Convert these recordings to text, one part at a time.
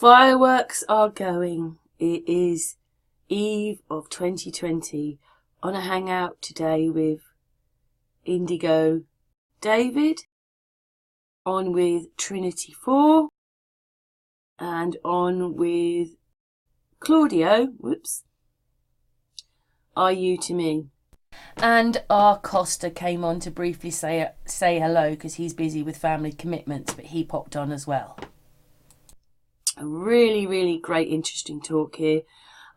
Fireworks are going. It is eve of 2020 on a hangout today with Indigo David, on with Trinity 4, and on with Claudio, are you to me. And our Kosta came on to briefly say hello because he's busy with family commitments, but he popped on as well. A really great, interesting talk here.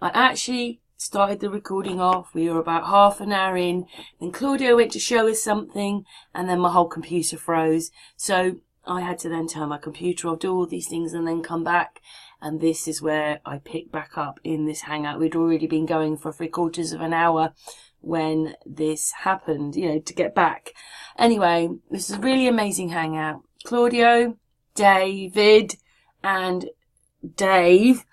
I actually started the recording off. We were about half an hour in. Then Claudio went to show us something, and then my whole computer froze. So I had to then turn my computer off, do all these things, and then come back. And this is where I picked back up in this hangout. We'd already been going for 3/4 of an hour when this happened, to get back. Anyway, this is a really amazing hangout. Claudio, David, and Dave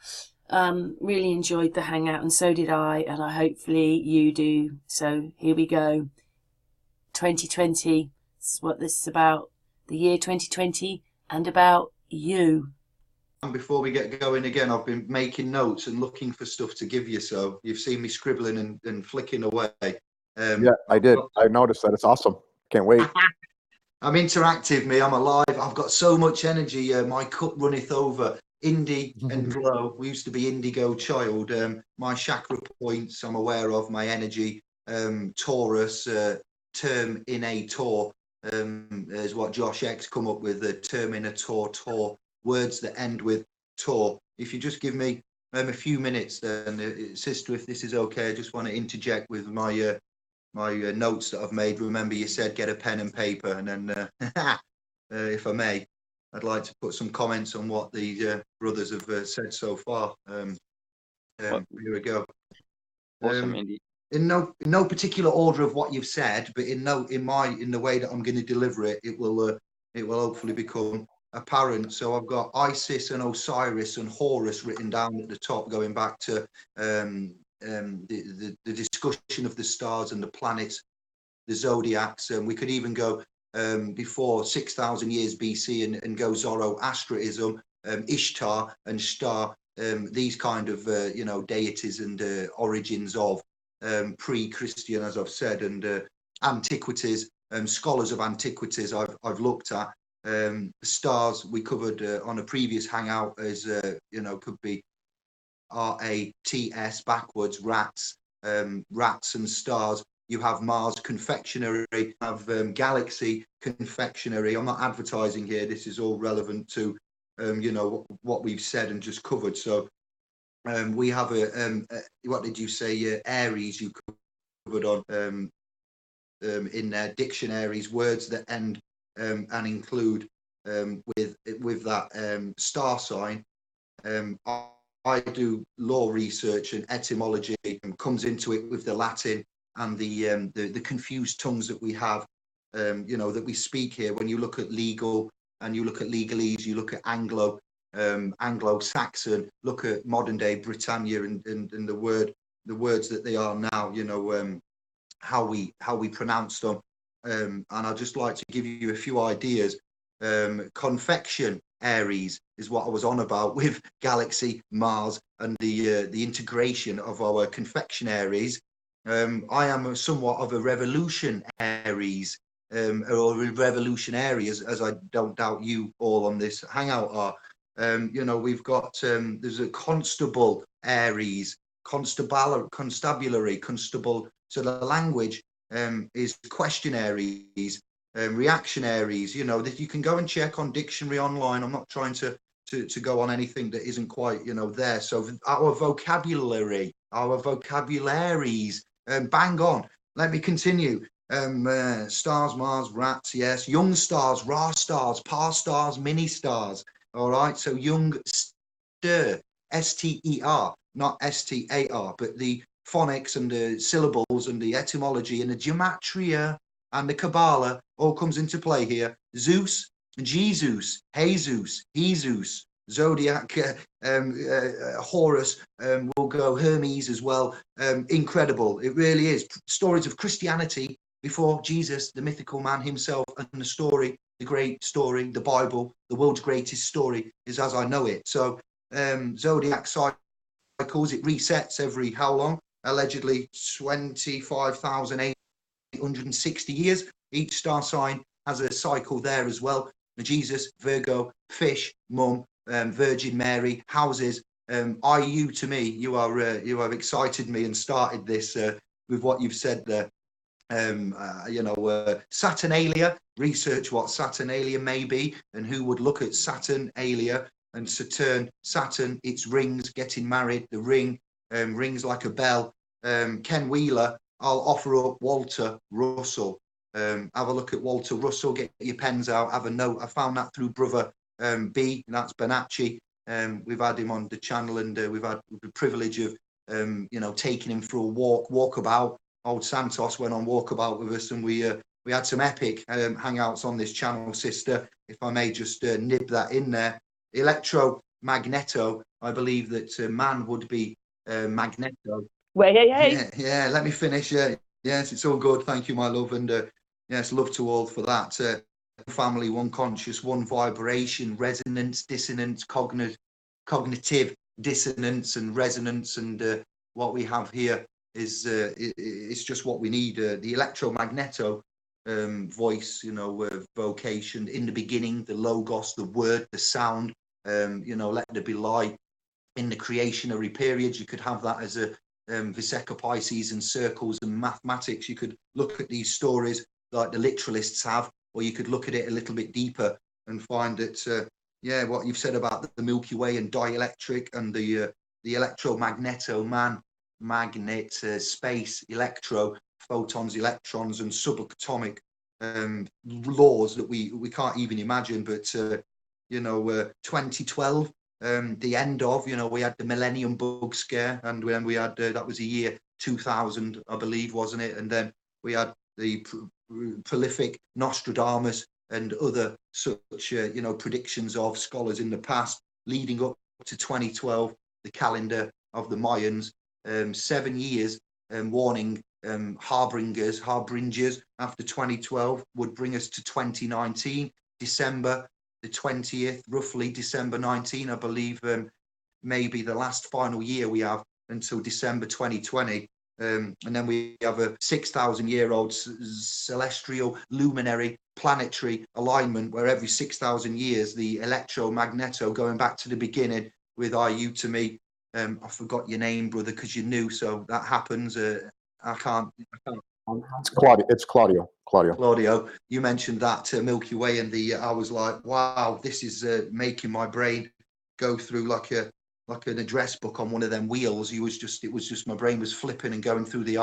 really enjoyed the hangout, and so did I, and hopefully you do. So here we go. 2020, this is what this is about. The year 2020 and about you. And before we get going again, I've been making notes and looking for stuff to give you, so you've seen me scribbling and flicking away. Yeah, I did. I noticed that. It's awesome. Can't wait. I'm interactive, me. I'm alive. I've got so much energy. My cup runneth over. Indi and glow. We used to be indigo child. My chakra points I'm aware of. My energy. Taurus. Term in a Tor. Is what Josh X come up with. The term in a Tor. Words that end with Tor. If you just give me a few minutes, then sister, if this is okay, I just want to interject with my my notes that I've made. Remember, you said get a pen and paper, and then if I may, I'd like to put some comments on what the brothers have said so far. Here we go. Awesome, Indi. In no particular order of what you've said, but in the way that I'm going to deliver it, it will hopefully become apparent. So I've got Isis and Osiris and Horus written down at the top, going back to the discussion of the stars and the planets, the zodiacs, and we could even go before 6,000 years BC and go Zoroastrianism, Ishtar and Shtar, these kind of deities and origins of pre-Christian, as I've said, and antiquities, scholars of antiquities I've looked at. Stars we covered on a previous hangout as could be RATS backwards, rats and stars. You have Mars confectionery, you have galaxy confectionery. I'm not advertising here, this is all relevant to what we've said and just covered. So we have what did you say, Aries you covered on in their dictionaries, words that end and include with that star sign. I do law research and etymology, and comes into it with the Latin and the confused tongues that we have, that we speak here. When you look at legal and you look at legalese, you look at Anglo-Saxon, look at modern day Britannia and the words that they are now, how we pronounce them. And I'd just like to give you a few ideas. Confection, Aries, is what I was on about with Galaxy, Mars, and the integration of our confectionaries. I am somewhat of a revolution Aries, or revolutionary, as I don't doubt you all on this hangout are. We've got there's a constable Aries, constabulary, constable. So the language is questionaries, reactionaries, that you can go and check on dictionary online. I'm not trying to go on anything that isn't quite, there. So our vocabularies, bang on. Let me continue. Stars, Mars, rats, yes. Young stars, Ra stars, par stars, mini stars. All right. So young stir, S-T-E-R, not S-T-A-R, but the phonics and the syllables and the etymology and the gematria and the Kabbalah all comes into play here. Zeus, Jesus, Jesus, Zodiac, Horus, will go Hermes as well. Incredible. It really is. Stories of Christianity before Jesus, the mythical man himself, and the story, the great story, the Bible, the world's greatest story is as I know it. So zodiac cycles. It resets every how long? Allegedly 25,860 years. Each star sign has a cycle there as well. Jesus, Virgo, Fish, Mum, Virgin Mary, houses. IU to me, you have excited me and started this with what you've said there. Saturnalia, research what Saturnalia may be and who would look at Saturnalia and Saturn, its rings, getting married, the ring, rings like a bell. Ken Wheeler, I'll offer up Walter Russell. Have a look at Walter Russell, get your pens out, have a note. I found that through brother B, and that's Benacci. We've had him on the channel, and we've had the privilege of taking him for a walkabout. Old Santos went on walkabout with us, and we had some epic hangouts on this channel, sister. If I may just nib that in there. Electromagneto, I believe that man would be magneto. Yeah, let me finish. Yes, it's all good. Thank you, my love, and yes, love to all for that. Family, one conscious, one vibration, resonance, dissonance, cognitive dissonance and resonance, and what we have here is it's just what we need. The electromagneto voice, vocation in the beginning, the logos, the word, the sound. Let there be light in the creationary periods. You could have that as a Viseca Pisces and circles and mathematics. You could look at these stories like the literalists have, or you could look at it a little bit deeper and find that what you've said about the Milky Way and dielectric and the electromagneto, magnet, space, electro, photons, electrons, and subatomic laws that we can't even imagine. But 2012, the end of, we had the millennium bug scare, and when we had that was a year 2000, I believe, wasn't it? And then we had the prolific Nostradamus and other such predictions of scholars in the past leading up to 2012, the calendar of the Mayans. 7 years warning, harbingers after 2012 would bring us to 2019, December the 20th, roughly December 19, I believe, maybe the last final year we have until December 2020. And then we have a 6,000-year-old celestial luminary planetary alignment where every 6,000 years the electromagneto, going back to the beginning with IU to me, I forgot your name, brother, because you're new, so that happens. I can't. It's Claudio. It's Claudio. Claudio, you mentioned that Milky Way, and I was like, wow, this is making my brain go through like an address book on one of them wheels. It was just my brain was flipping and going through the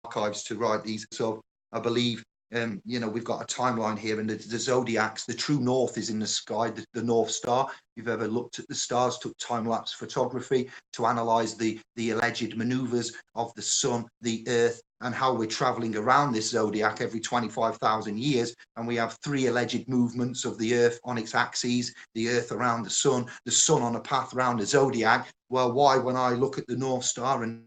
archives to write these. So I believe we've got a timeline here, and the zodiacs, the true north is in the sky, the North Star. If you've ever looked at the stars, took time-lapse photography to analyze the alleged maneuvers of the sun, the earth, and how we're traveling around this zodiac every 25,000 years. And we have 3 alleged movements of the earth on its axes, the earth around the sun on a path around the zodiac. Well, why, when I look at the North Star and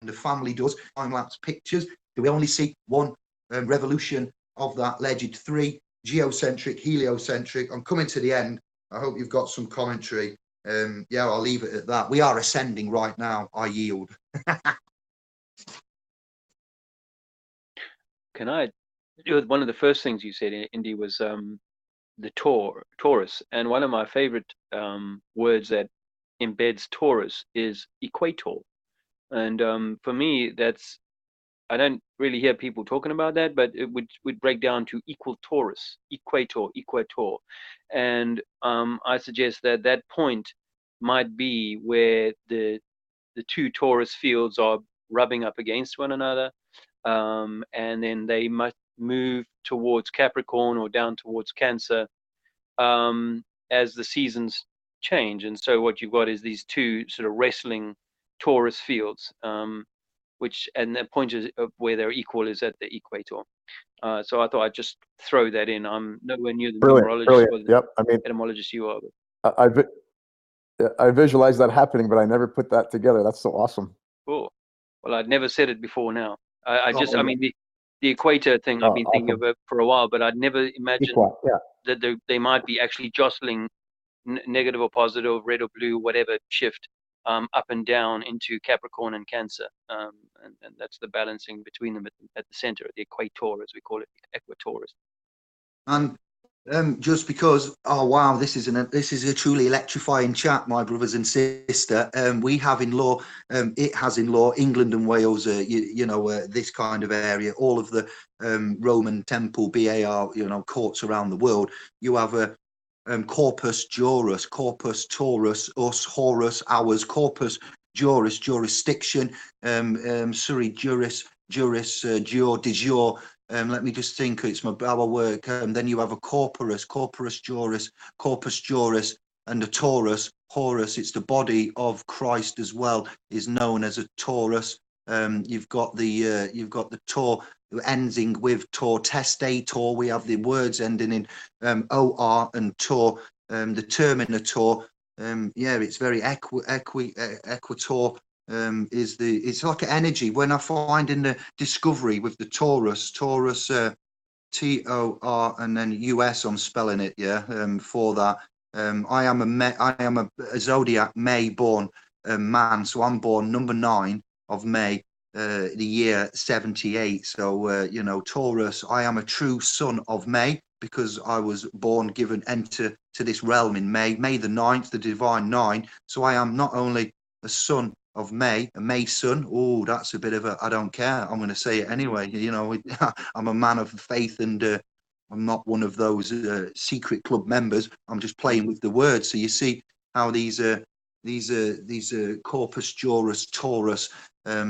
the family does time-lapse pictures, do we only see one revolution of that alleged 3, geocentric, heliocentric? I'm coming to the end. I hope you've got some commentary. I'll leave it at that. We are ascending right now. I yield. Can I? One of the first things you said, Indi, was the Taurus, and one of my favorite words that embeds Taurus is equator, and for me, I don't really hear people talking about that, but it would break down to equal Taurus, equator, and I suggest that point might be where the 2 Taurus fields are rubbing up against one another, and then they must move towards Capricorn or down towards Cancer as the seasons change. And so what you've got is these 2 sort of wrestling Taurus fields, and the point of where they're equal is at the equator. So I thought I'd just throw that in. I'm nowhere near the numerologist or the etymologist you are. I visualize that happening, but I never put that together. That's so awesome. Cool. Well, I'd never said it before now. I mean, the equator thing I've been thinking of it for a while, but I'd never imagined that they might be actually jostling negative or positive, red or blue, whatever shift, up and down into Capricorn and Cancer, and that's the balancing between them at the center, the equator, as we call it, equatorus. And just because, oh wow, this is a truly electrifying chat, my brothers and sister. We have in law, it has in law, England and Wales, this kind of area, all of the Roman temple BAR, courts around the world. You have a corpus juris, corpus taurus, us, horus, ours, corpus juris, jurisdiction, sorry, juris, jure, de jure. Let me just think, it's our work. Then you have a corpus juris, corpus juris, and a taurus, horus. It's the body of Christ as well, is known as a taurus. You've got the tor ending with tor, testator. We have the words ending in or and tor. The terminator. It's very equitor. It's like an energy. When I find in the discovery with the Taurus, TOR and then US, I'm spelling it, for that. I am a zodiac May born man, so I'm born number 9 of May, the year 78. So Taurus, I am a true son of May, because I was born, given, enter to this realm in May the 9th, the divine 9. So I am not only a son of May, a Mason. Oh, that's a bit of a, I don't care, I'm going to say it anyway. I'm a man of faith, and I'm not one of those secret club members. I'm just playing with the words. So you see how these corpus juris, taurus,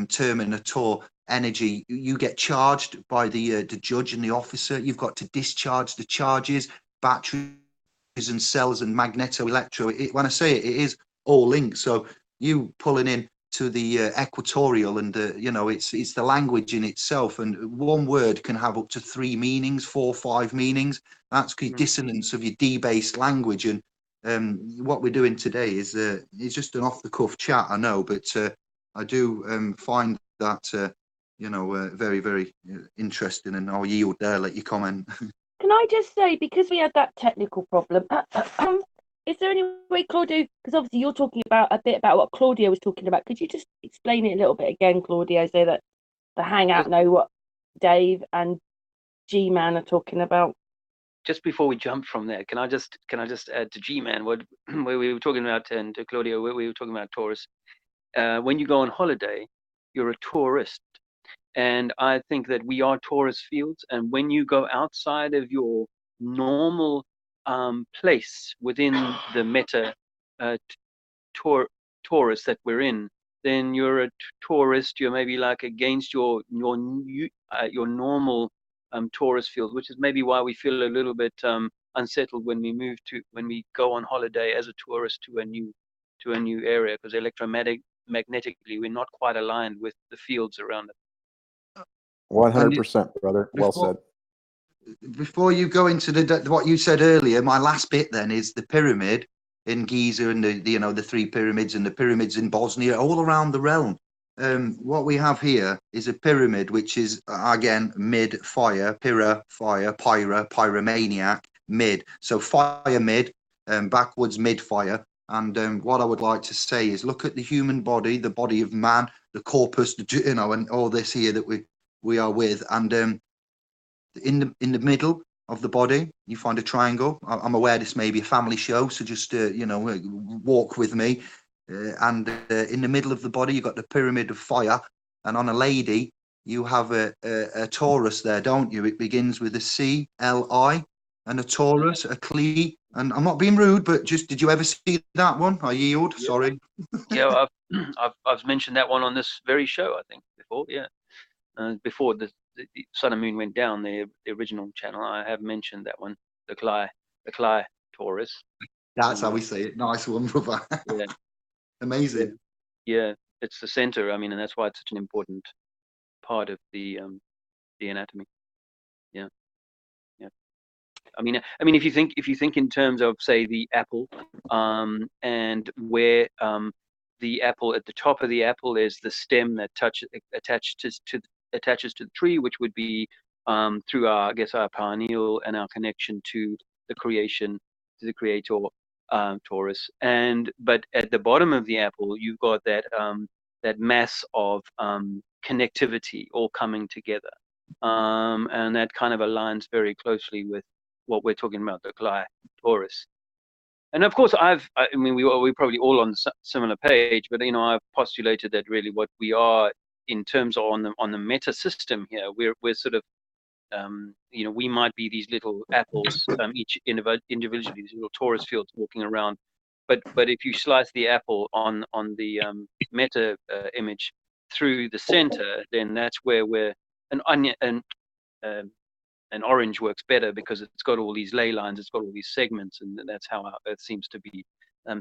terminator energy, you get charged by the judge and the officer. You've got to discharge the charges, batteries and cells and magneto-electro. When I say it, it is all linked. So you pulling in to the equatorial, and it's the language in itself, and one word can have up to 3 meanings, 4, 5 meanings. That's the dissonance of your D-based language. And what we're doing today is just an off-the-cuff chat, I know, but I do find that very, very interesting, and I'll yield there, let you comment. Can I just say, because we had that technical problem, is there any way, Claudio, because obviously you're talking about a bit about what Claudio was talking about, could you just explain it a little bit again, Claudio, so that the hangout know what Dave and G-Man are talking about? Just before we jump from there, can I just add to G-Man where we were talking about, and to Claudio, where we were talking about Taurus. When you go on holiday, you're a tourist. And I think that we are Taurus fields. And when you go outside of your normal place within the meta Taurus that we're in, then you're a tourist. You're maybe like against your normal Taurus field, which is maybe why we feel a little bit unsettled when we go on holiday as a tourist to a new area, because magnetically we're not quite aligned with the fields around it. 100%, brother. Well said. Before you go into what you said earlier, my last bit then is the pyramid in Giza, and the 3 pyramids, and the pyramids in Bosnia, all around the realm. What we have here is a pyramid, which is again mid fire, fire, pyromaniac, mid. So fire mid, backwards mid fire. And what I would like to say is, look at the human body, the body of man, the corpus, and all this here that we are with, and in the middle of the body you find a triangle. I'm aware this may be a family show, so just walk with me. And in the middle of the body you've got the pyramid of fire, and on a lady you have a Taurus there, don't you? It begins with a CLI, and a Taurus, a Clee. And I'm not being rude, but just, did you ever see that one? I yield. Yeah. Sorry. Yeah, I've mentioned that one on this very show, I think, before. Yeah. Before the Sun and Moon went down, the original channel, I have mentioned that one, the Cly Taurus. That's how we say it. Nice one, brother. Yeah. Amazing. Yeah, it's the center. I mean, and that's why it's such an important part of the anatomy. Yeah. Yeah. I mean, if you think in terms of, say, the apple, and where the apple, at the top of the apple is the stem that attaches to the tree, which would be through our pineal and our connection to the creation, to the creator. Taurus, but at the bottom of the apple, you've got that mass of connectivity all coming together, and that kind of aligns very closely with what we're talking about, the Glai Taurus. And of course, I mean, we're probably all on the similar page, but I've postulated that really what we are in terms of on the meta system here, we're sort of we might be these little apples, each individually, these little Taurus fields walking around. But if you slice the apple on the meta image through the center, then that's where we're an onion and orange works better because it's got all these ley lines, it's got all these segments, and that's how our Earth seems to be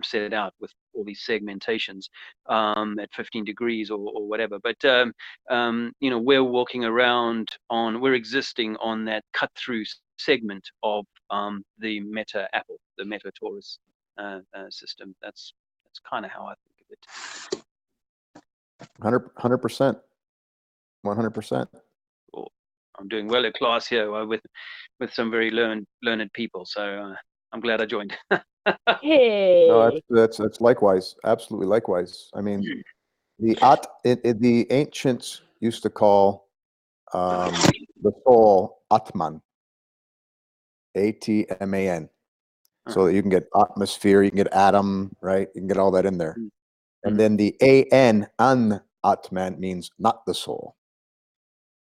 set out with all these segmentations at 15 degrees or whatever. But we're walking around we're existing on that cut through segment of the meta apple, the meta Taurus system. That's kind of how I think of it. 100%. 100%. I'm doing well at class here with some very learned people, so I'm glad I joined. Hey. No, that's likewise, absolutely likewise. I mean, the ancients used to call the soul Atman, Atman, so that you can get atmosphere, you can get atom, right? You can get all that in there. And then the an Atman means not the soul.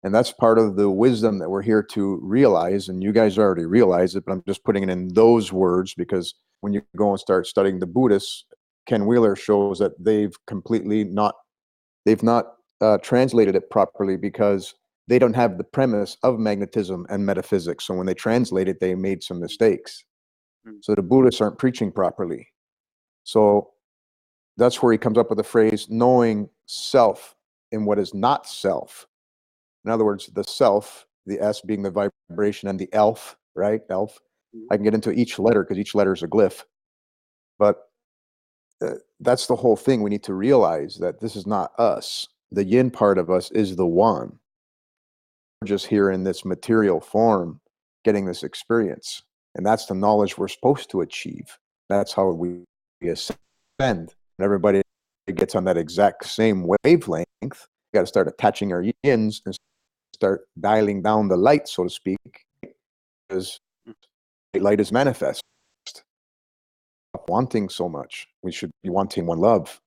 And that's part of the wisdom that we're here to realize. And you guys already realize it, but I'm just putting it in those words because when you go and start studying the Buddhists, Ken Wheeler shows that they've not translated it properly because they don't have the premise of magnetism and metaphysics. So when they translate it, they made some mistakes. So the Buddhists aren't preaching properly. So that's where he comes up with the phrase, knowing self in what is not self. In other words, the self, the S being the vibration, and the elf, right? Elf. I can get into each letter because each letter is a glyph. But that's the whole thing. We need to realize that this is not us. The yin part of us is the one. We're just here in this material form, getting this experience. And that's the knowledge we're supposed to achieve. That's how we ascend. And everybody gets on that exact same wavelength. You got to start attaching our yins and start dialing down the light, so to speak, because light is manifest. Stop wanting so much. We should be wanting one love.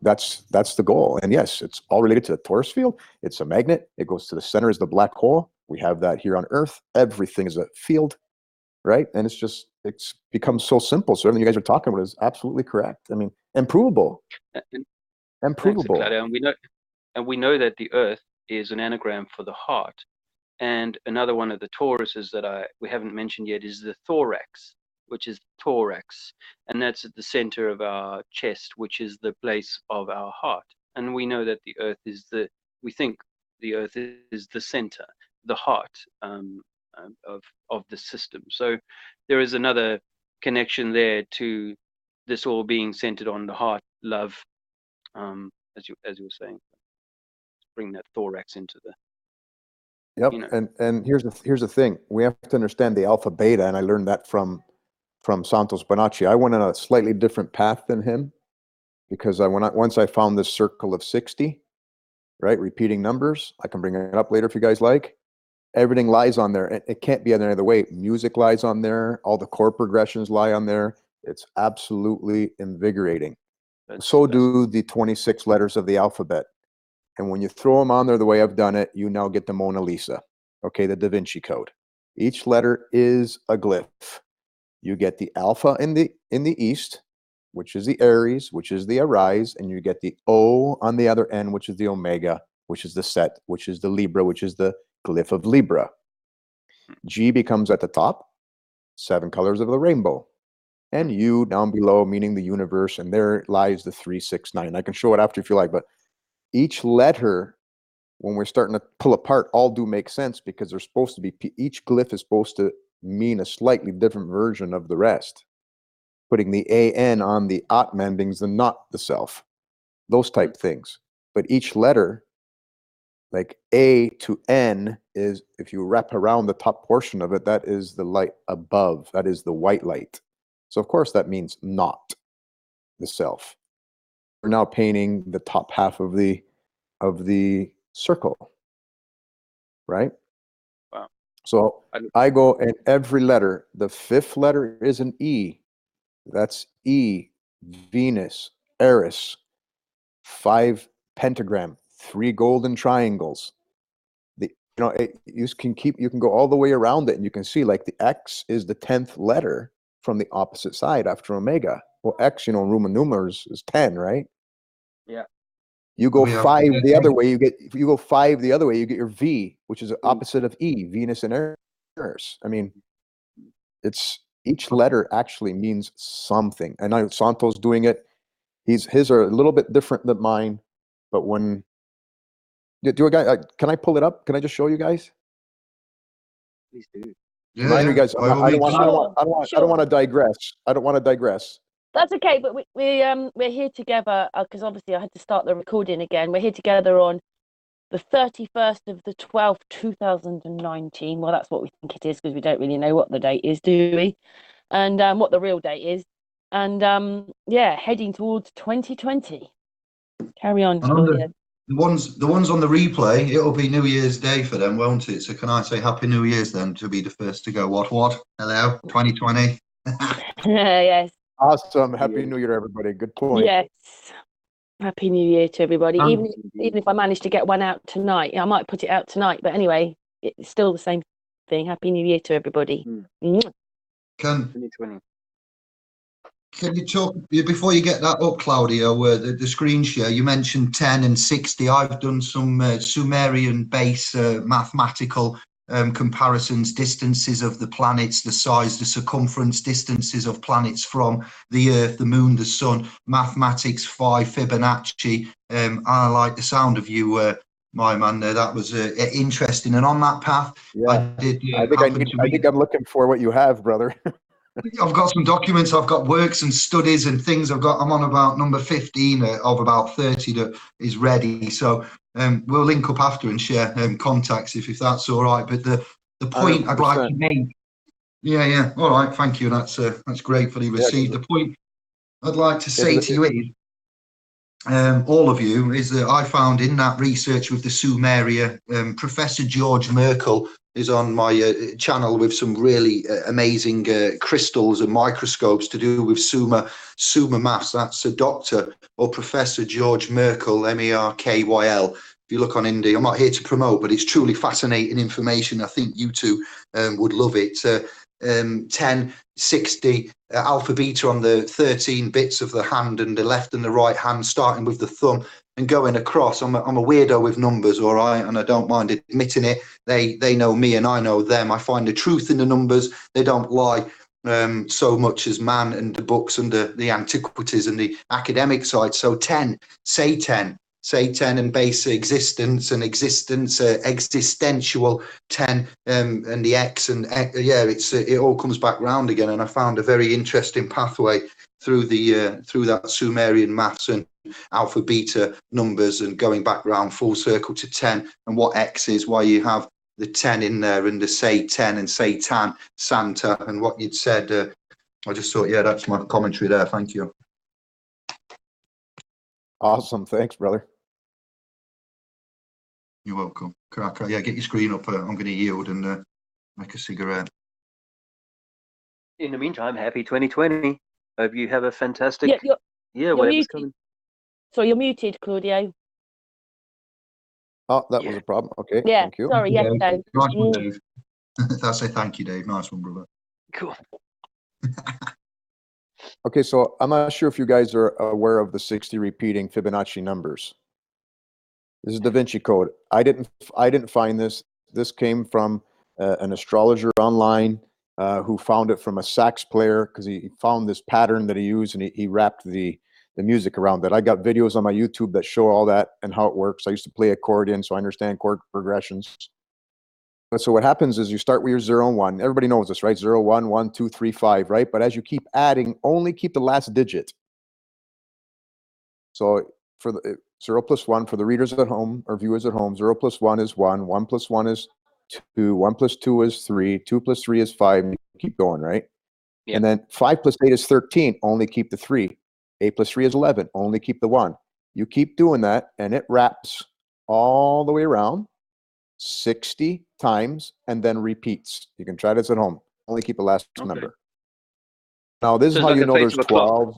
That's the goal. And yes, it's all related to the Taurus field. It's a magnet. It goes to the center is the black hole. We have that here on Earth. Everything is a field, right? And it's become so simple. So everything you guys are talking about is absolutely correct. I mean, and provable. And provable. Thanks, Claudio. And we know that the Earth is an anagram for the heart. And another one of the Tauruses that we haven't mentioned yet is the thorax, which is thorax. And that's at the center of our chest, which is the place of our heart. And we know that the Earth we think the Earth is the center, the heart of the system. So there is another connection there to this all being centered on the heart, love, as you were saying. Bring that thorax into the and here's the thing. We have to understand the alpha beta, and I learned that from Santos Bonacci. I went on a slightly different path than him because once I found this circle of 60, right, repeating numbers. I can bring it up later if you guys like. Everything lies on there. It can't be any other way. Music lies on there. All the chord progressions lie on there. It's absolutely invigorating. So do the 26 letters of the alphabet. And when you throw them on there the way I've done it, you now get the Mona Lisa, okay, the Da Vinci Code. Each letter is a glyph. You get the alpha in the east, which is the Aries, which is the Arise, and you get the O on the other end, which is the Omega, which is the Set, which is the Libra, which is the glyph of Libra. G becomes at the top, 7 colors of the rainbow. And U down below, meaning the universe, and there lies the 369. I can show it after if you like, but each letter, when we're starting to pull apart, all do make sense because they're supposed to be, each glyph is supposed to mean a slightly different version of the rest. Putting the AN on the Atman means the not the self, those type things. But each letter, like A to N is, if you wrap around the top portion of it, that is the light above. That is the white light. So of course that means not the self. We're now painting the top half of the circle, right? Wow. So I go, and every letter, the fifth letter is an E. That's E, Venus, Eris, 5 pentagram, 3 golden triangles. You can go all the way around it, and you can see like the X is the 10th letter from the opposite side after Omega. Well, X, in Roman numerals is 10, right? Yeah. You go 5 the other way, you go 5 the other way, you get your V, which is the opposite of E, Venus and Eris. I mean, it's each letter actually means something. And I Santo's doing it. His are a little bit different than mine, but when can I pull it up? Can I just show you guys? Please do. Yeah, Mind you guys, I don't want to digress. I don't want to digress. That's okay, but we're here together because obviously I had to start the recording again. We're here together on the 31st of the 12th, 2019. Well, that's what we think it is because we don't really know what the date is, do we? And what the real date is. And yeah, heading towards 2020. Carry on, Claudio. The ones on the replay, it'll be New Year's Day for them, won't it? So can I say Happy New Year's then, to be the first to go? What? Hello, 2020. Yes. Awesome. Happy New Year, everybody. Good point. Yes. Happy New Year to everybody. Even if I manage to get one out tonight, I might put it out tonight. But anyway, it's still the same thing. Happy New Year to everybody. Can you talk, before you get that up, Claudio, the screen share, you mentioned 10 and 60. I've done some Sumerian base mathematical comparisons, distances of the planets, the size, the circumference, distances of planets from the Earth, the Moon, the Sun, mathematics 5, Fibonacci. I like the sound of you, my man. That was interesting. And on that path, yeah. I think I'm looking for what you have, brother. I've got some documents, I've got works and studies and things. I'm on about number 15 of about 30 that is ready. So we'll link up after and share contacts if that's all right. But the point 100%. I'd like to make, yeah, all right, thank you. That's gratefully received. The point I'd like to say to you is, all of you, is that I found in that research with the Sumeria, Professor George Merkel is on my channel with some really amazing crystals and microscopes to do with Sumer maths. That's a Dr. or Professor George Merkel, Merkyl. If you look on Indi, I'm not here to promote, but it's truly fascinating information. I think you two would love it. 10, 60, alpha beta on the 13 bits of the hand and the left and the right hand, starting with the thumb and going across. I'm a weirdo with numbers, all right, and I don't mind admitting it. They know me and I know them. I find the truth in the numbers. They don't lie so much as man and the books and the antiquities and the academic side. So 10, say 10. Say 10 and base existence and existence, existential 10 and the X and yeah, it all comes back round again. And I found a very interesting pathway through that Sumerian maths and alpha beta numbers and going back round full circle to 10 and what X is, why you have the 10 in there and the say 10 and say tan, Santa and what you'd said. I just thought, yeah, that's my commentary there. Thank you. Awesome. Thanks, brother. You're welcome. Yeah, get your screen up. I'm going to yield and make a cigarette. In the meantime, happy 2020. Hope you have a fantastic you're whatever's muted. coming. So you're muted, Claudio. Oh, that was a problem. Okay, yeah. Thank you. Sorry, yes, Dave. Nice one, Dave. That's a thank you, Dave. Nice one, brother. Cool. Okay, so I'm not sure if you guys are aware of the 60 repeating Fibonacci numbers. This is Da Vinci Code. I didn't find this. This came from an astrologer online who found it from a sax player because he found this pattern that he used and he wrapped the music around it. I got videos on my YouTube that show all that and how it works. I used to play accordion, so I understand chord progressions. But so what happens is you start with your 0 and 1. Everybody knows this, right? 0, 1, 1, 2, 3, 5, right? But as you keep adding, only keep the last digit. So 0 plus 1 for the readers at home or viewers at home. 0 plus 1 is 1. 1 plus 1 is 2. 1 plus 2 is 3. 2 plus 3 is 5. And you keep going, right? Yep. And then 5 plus 8 is 13. Only keep the 3. 8 plus 3 is 11. Only keep the 1. You keep doing that, and it wraps all the way around 60 times and then repeats. You can try this at home. Only keep the last number. Now, this So is it's how like you the know face there's of a clock. 12.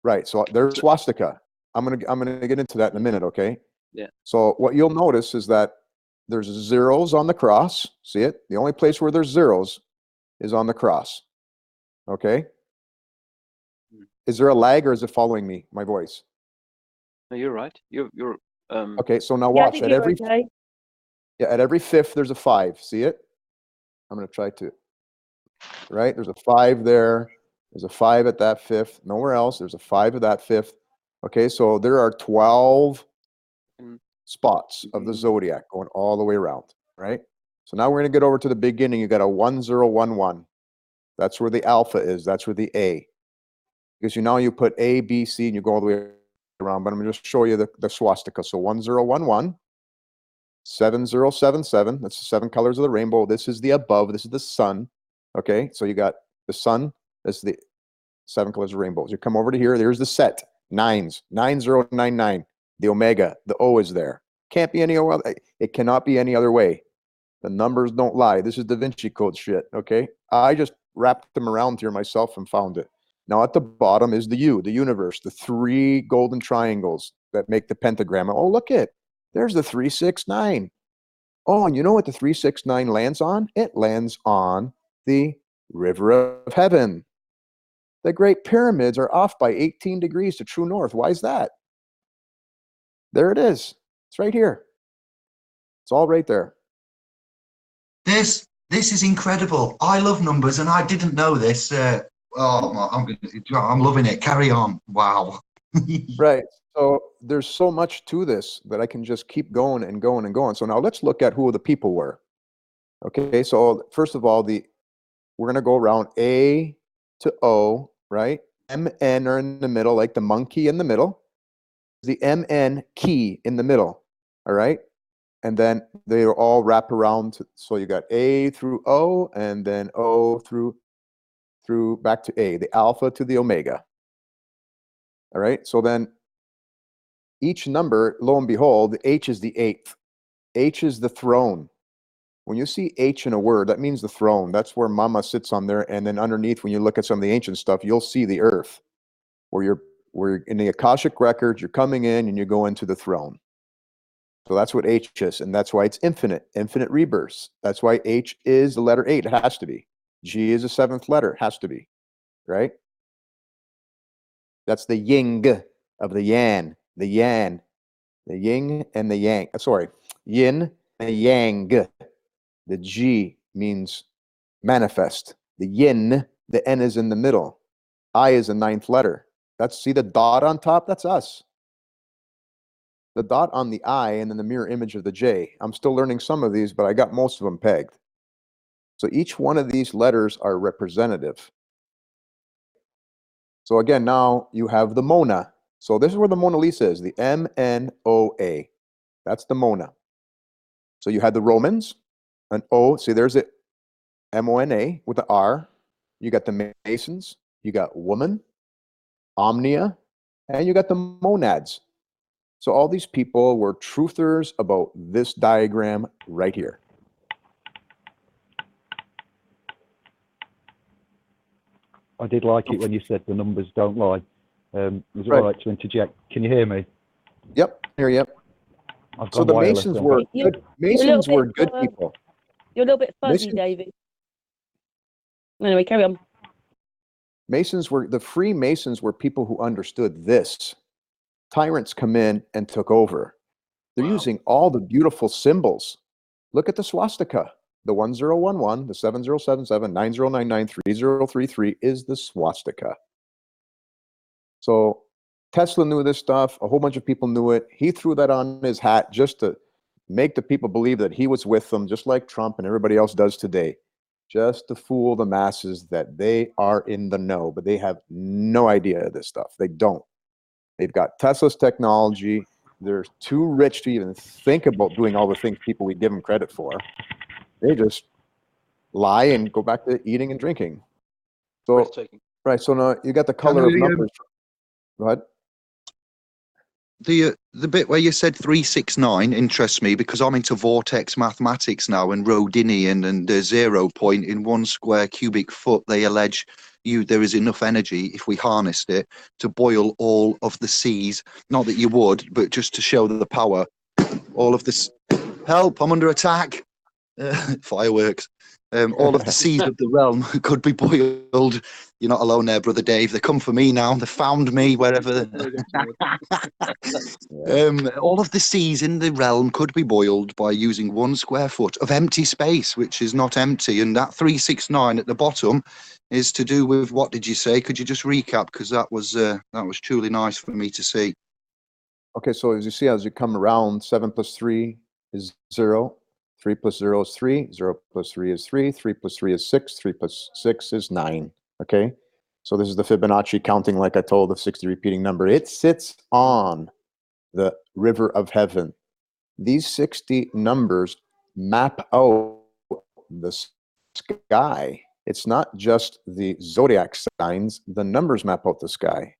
Right. So there's swastika. I'm gonna get into that in a minute, okay? Yeah. So what you'll notice is that there's zeros on the cross. See it? The only place where there's zeros is on the cross. Okay? Is there a lag or is it following me, my voice? No, you're right. You're Okay, so now Yeah, I watch. think At you're every okay. at every fifth there's a 5. See it? I'm gonna try to. Right? There's a 5 there. There's a 5 at that fifth. Nowhere else. There's a 5 at that fifth. Okay, so there are 12 spots of the zodiac going all the way around, right? So now we're going to get over to the beginning. You got a 1011. That's where the alpha is. That's where the A. Because you put A, B, C, and you go all the way around. But I'm going to just show you the swastika. So 1011, 7077. That's the 7 colors of the rainbow. This is the above. This is the sun. Okay, so you got the sun. That's the 7 colors of rainbows. You come over to here. There's the set. 9s. 9099. The omega. The O is there. Can't be any other. It cannot be any other way. The numbers don't lie. This is Da Vinci Code shit. Okay, I just wrapped them around here myself and found it. Now at the bottom is the U, the universe, the 3 golden triangles that make the pentagram. Oh, look it. There's the 369. Oh, and you know what the 369 lands on? It lands on the river of heaven. The Great Pyramids are off by 18 degrees to true north. Why is that? There it is. It's right here. It's all right there. This is incredible. I love numbers, and I didn't know this. I'm loving it. Carry on. Wow. Right. So there's so much to this that I can just keep going and going and going. So now let's look at who the people were. Okay. So first of all, we're going to go around A to O, right? MN are in the middle, like the monkey in the middle. The MN key in the middle. All right. And then they all wrap around. So you got A through O, and then O through back to A, the alpha to the omega. All right. So then each number, lo and behold, the H is the 8th. H is the throne. When you see H in a word, that means the throne. That's where Mama sits on there. And then underneath, when you look at some of the ancient stuff, you'll see the earth, where you're in the Akashic records, you're coming in and you go into the throne. So that's what H is, and that's why it's infinite rebirths. That's why H is the letter 8. It has to be. G is the 7th letter. It has to be, right? That's the yin of the yan, the yin and the yang. Sorry, yin and yang. The G means manifest. The yin, the N is in the middle. I is the 9th letter. See the dot on top? That's us. The dot on the I and then the mirror image of the J. I'm still learning some of these, but I got most of them pegged. So each one of these letters are representative. So again, now you have the Mona. So this is where the Mona Lisa is, the M-N-O-A. That's the Mona. So you had the Romans, an O. See, there's the M-O-N-A with the R. You got the Masons. You got woman, omnia, and you got the monads. So all these people were truthers about this diagram right here. I did like it when you said the numbers don't lie. Was it Right. all right to interject? Can you hear me? Yep, here, yep. So the Masons were good. Masons were good people. You're a little bit fuzzy, David. Anyway, carry on. The Freemasons were people who understood this. Tyrants come in and took over. They're using all the beautiful symbols. Look at the swastika. The 1011, the 7077, 9099, 3033 is the swastika. So Tesla knew this stuff. A whole bunch of people knew it. He threw that on his hat just to make the people believe that he was with them, just like Trump and everybody else does today, just to fool the masses that they are in the know, but they have no idea of this stuff. They don't. They've got Tesla's technology. they're too rich to even think about doing all the things people we give them credit for. They just lie and go back to eating and drinking. So, Breathtaking. right. So now you got the color of numbers. Go ahead. The bit where you said 369 interests me because I'm into vortex mathematics now and Rodinian and 0 point in 1 square cubic foot. They allege there is enough energy if we harnessed it to boil all of the seas. Not that you would, but just to show the power. All of this. Help! I'm under attack. Fireworks. All of the seas of the realm could be boiled. You're not alone there, brother Dave. They come for me now. They found me wherever. All of the seas in the realm could be boiled by using 1 square foot of empty space, which is not empty. And that 369 at the bottom is to do with, what did you say? Could you just recap? Because that was truly nice for me to see. Okay, so as you see, as you come around, 7 plus 3 is 0. 3 plus 0 is 3. 0 plus 3 is 3. 3 plus 3 is 6. 3 plus 6 is 9. Okay, so this is the Fibonacci counting, like I told, the 60 repeating number. It sits on the river of heaven. These 60 numbers map out the sky. It's not just the zodiac signs. The numbers map out the sky.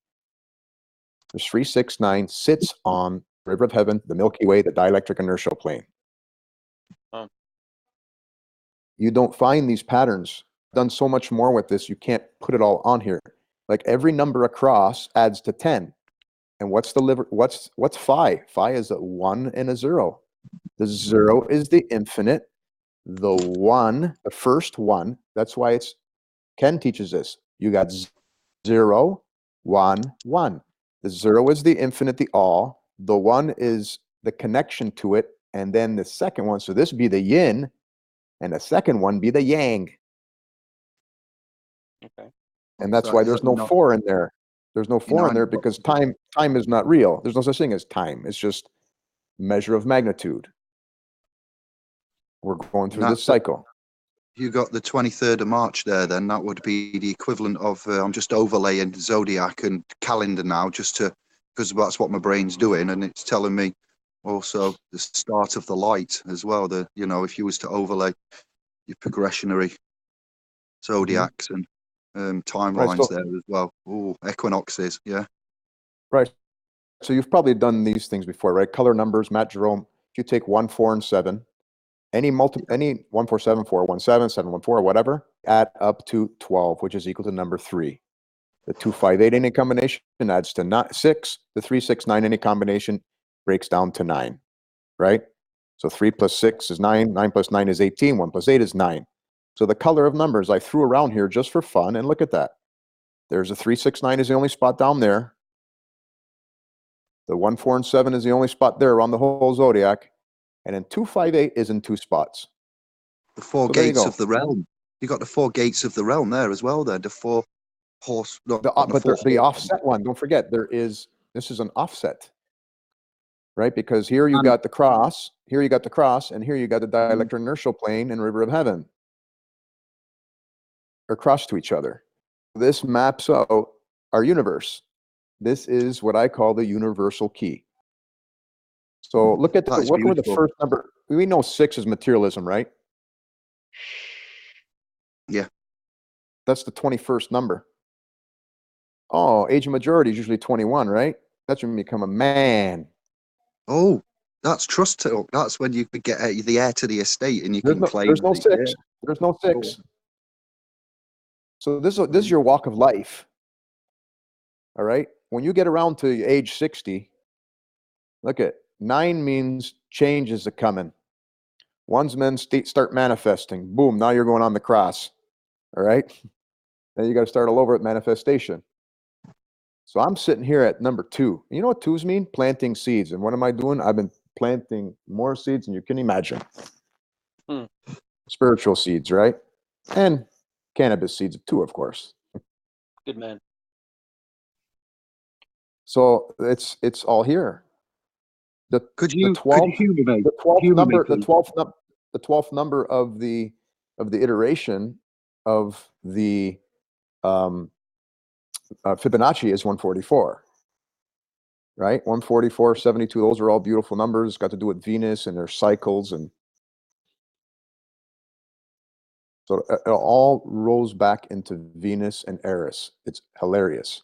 There's 369 sits on the river of heaven, the Milky Way, the dielectric inertial plane. Oh. You don't find these patterns. I've done so much more with this, you can't put it all on here. Like every number across adds to 10. And what's phi? Phi is a 1 and a 0. The 0 is the infinite. The 1, the first 1, that's why Ken teaches this. You got 0, 1, 1. The 0 is the infinite, the all. The 1 is the connection to it. And then the second one, so this be the yin, and the second one be the yang. Okay. And that's why there's no 4 in there. There's no 4 in there because time is not real. There's no such thing as time. It's just measure of magnitude. We're going through this cycle. You got the 23rd of March there, then that would be the equivalent of, I'm just overlaying zodiac and calendar now just because that's what my brain's doing. And it's telling me also the start of the light as well. If you was to overlay your progressionary zodiacs and timelines there as well. Oh, equinoxes, yeah. Right. So you've probably done these things before, right? Color numbers, Matt Jerome. If you take 1, 4, and 7, any 1, 4, 7, 4, 1, 7, 7, 1, 4, whatever, add up to 12, which is equal to number 3. The 2, 5, 8 any combination adds to 6. The 3, 6, 9 any combination breaks down to 9, right? So 3 plus 6 is 9. 9 plus 9 is 18. 1 plus 8 is 9. So the color of numbers I threw around here just for fun, and look at that. There's a 3, 6, 9 is the only spot down there. The 1, 4, and 7 is the only spot there around the whole zodiac. And then 2, 5, 8 is in 2 spots. The 4 gates of the realm. You got the 4 gates of the realm there as well. There, the 4 horse. The offset one. Don't forget, this is an offset, right? Because here you got the cross. Here you got the cross, and here you got the dielectric inertial plane and river of heaven. Are crossed to each other. This maps out our universe. This is what I call the universal key. So look at where the first number. We know 6 is materialism, right? Yeah. That's the 21st number. Oh, age of majority is usually 21, right? That's when you become a man. Oh, that's trust talk. That's when you could get the heir to the estate and you can claim. There's no 6. Yeah. There's no 6. So this is your walk of life. All right. When you get around to age 60, look at 9 means change is a coming. One's men start manifesting. Boom. Now you're going on the cross. All right. Then you got to start all over at manifestation. So I'm sitting here at number 2. You know what 2s mean? Planting seeds. And what am I doing? I've been planting more seeds than you can imagine. Spiritual seeds, right? And cannabis seeds too, of course. Good man. So it's all here. The 12th number of the iteration of the Fibonacci is 144. right? 144, 72, those are all beautiful numbers. Got to do with Venus and their cycles. And so it all rolls back into Venus and Eris. It's hilarious.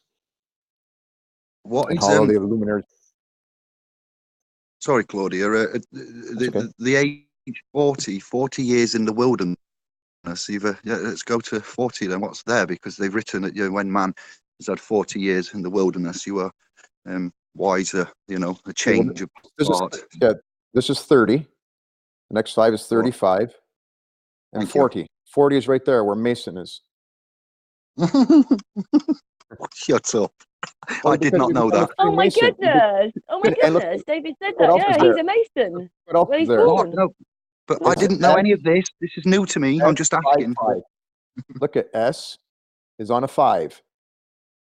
What And is how the luminaries. Sorry, Claudia. The age 40 years in the wilderness. Either let's go to 40 then. What's there? Because they've written that when man has had 40 years in the wilderness, you are wiser. A change of heart. This is 30. The next 5 is 35, and 40. 40 is right there where Mason is. Shut up. I did not know that. Oh my goodness. Oh my goodness. David said that. Yeah, he's a Mason. What else is there? No, but I didn't know any of this. This is new to me. I'm just asking. 5. Look at S is on a 5.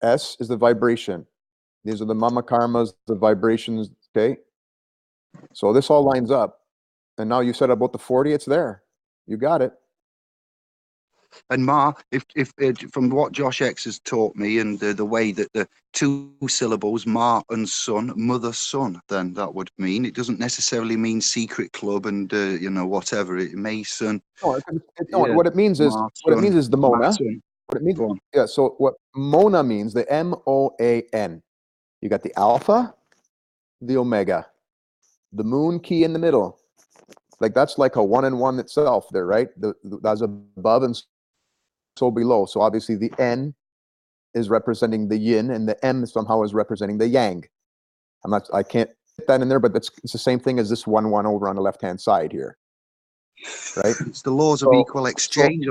S is the vibration. These are the mama karmas, the vibrations. Okay. So this all lines up. And now you said about the 40, it's there. You got it. And Ma, if from what Josh X has taught me, and the way that the 2 syllables, Ma and Son, mother son, then that would mean it doesn't necessarily mean secret club and whatever it Mason. What it means is the Mona. What it means, yeah. So what Mona means, the MOAN. You got the Alpha, the Omega, the Moon key in the middle. Like that's like a 1 and 1 itself there, right? That's above and so below. So obviously the N is representing the yin and the M somehow is representing the yang. I can't put that in there, but it's the same thing as this 1 1 over on the left hand side here. Right? It's the laws of equal exchange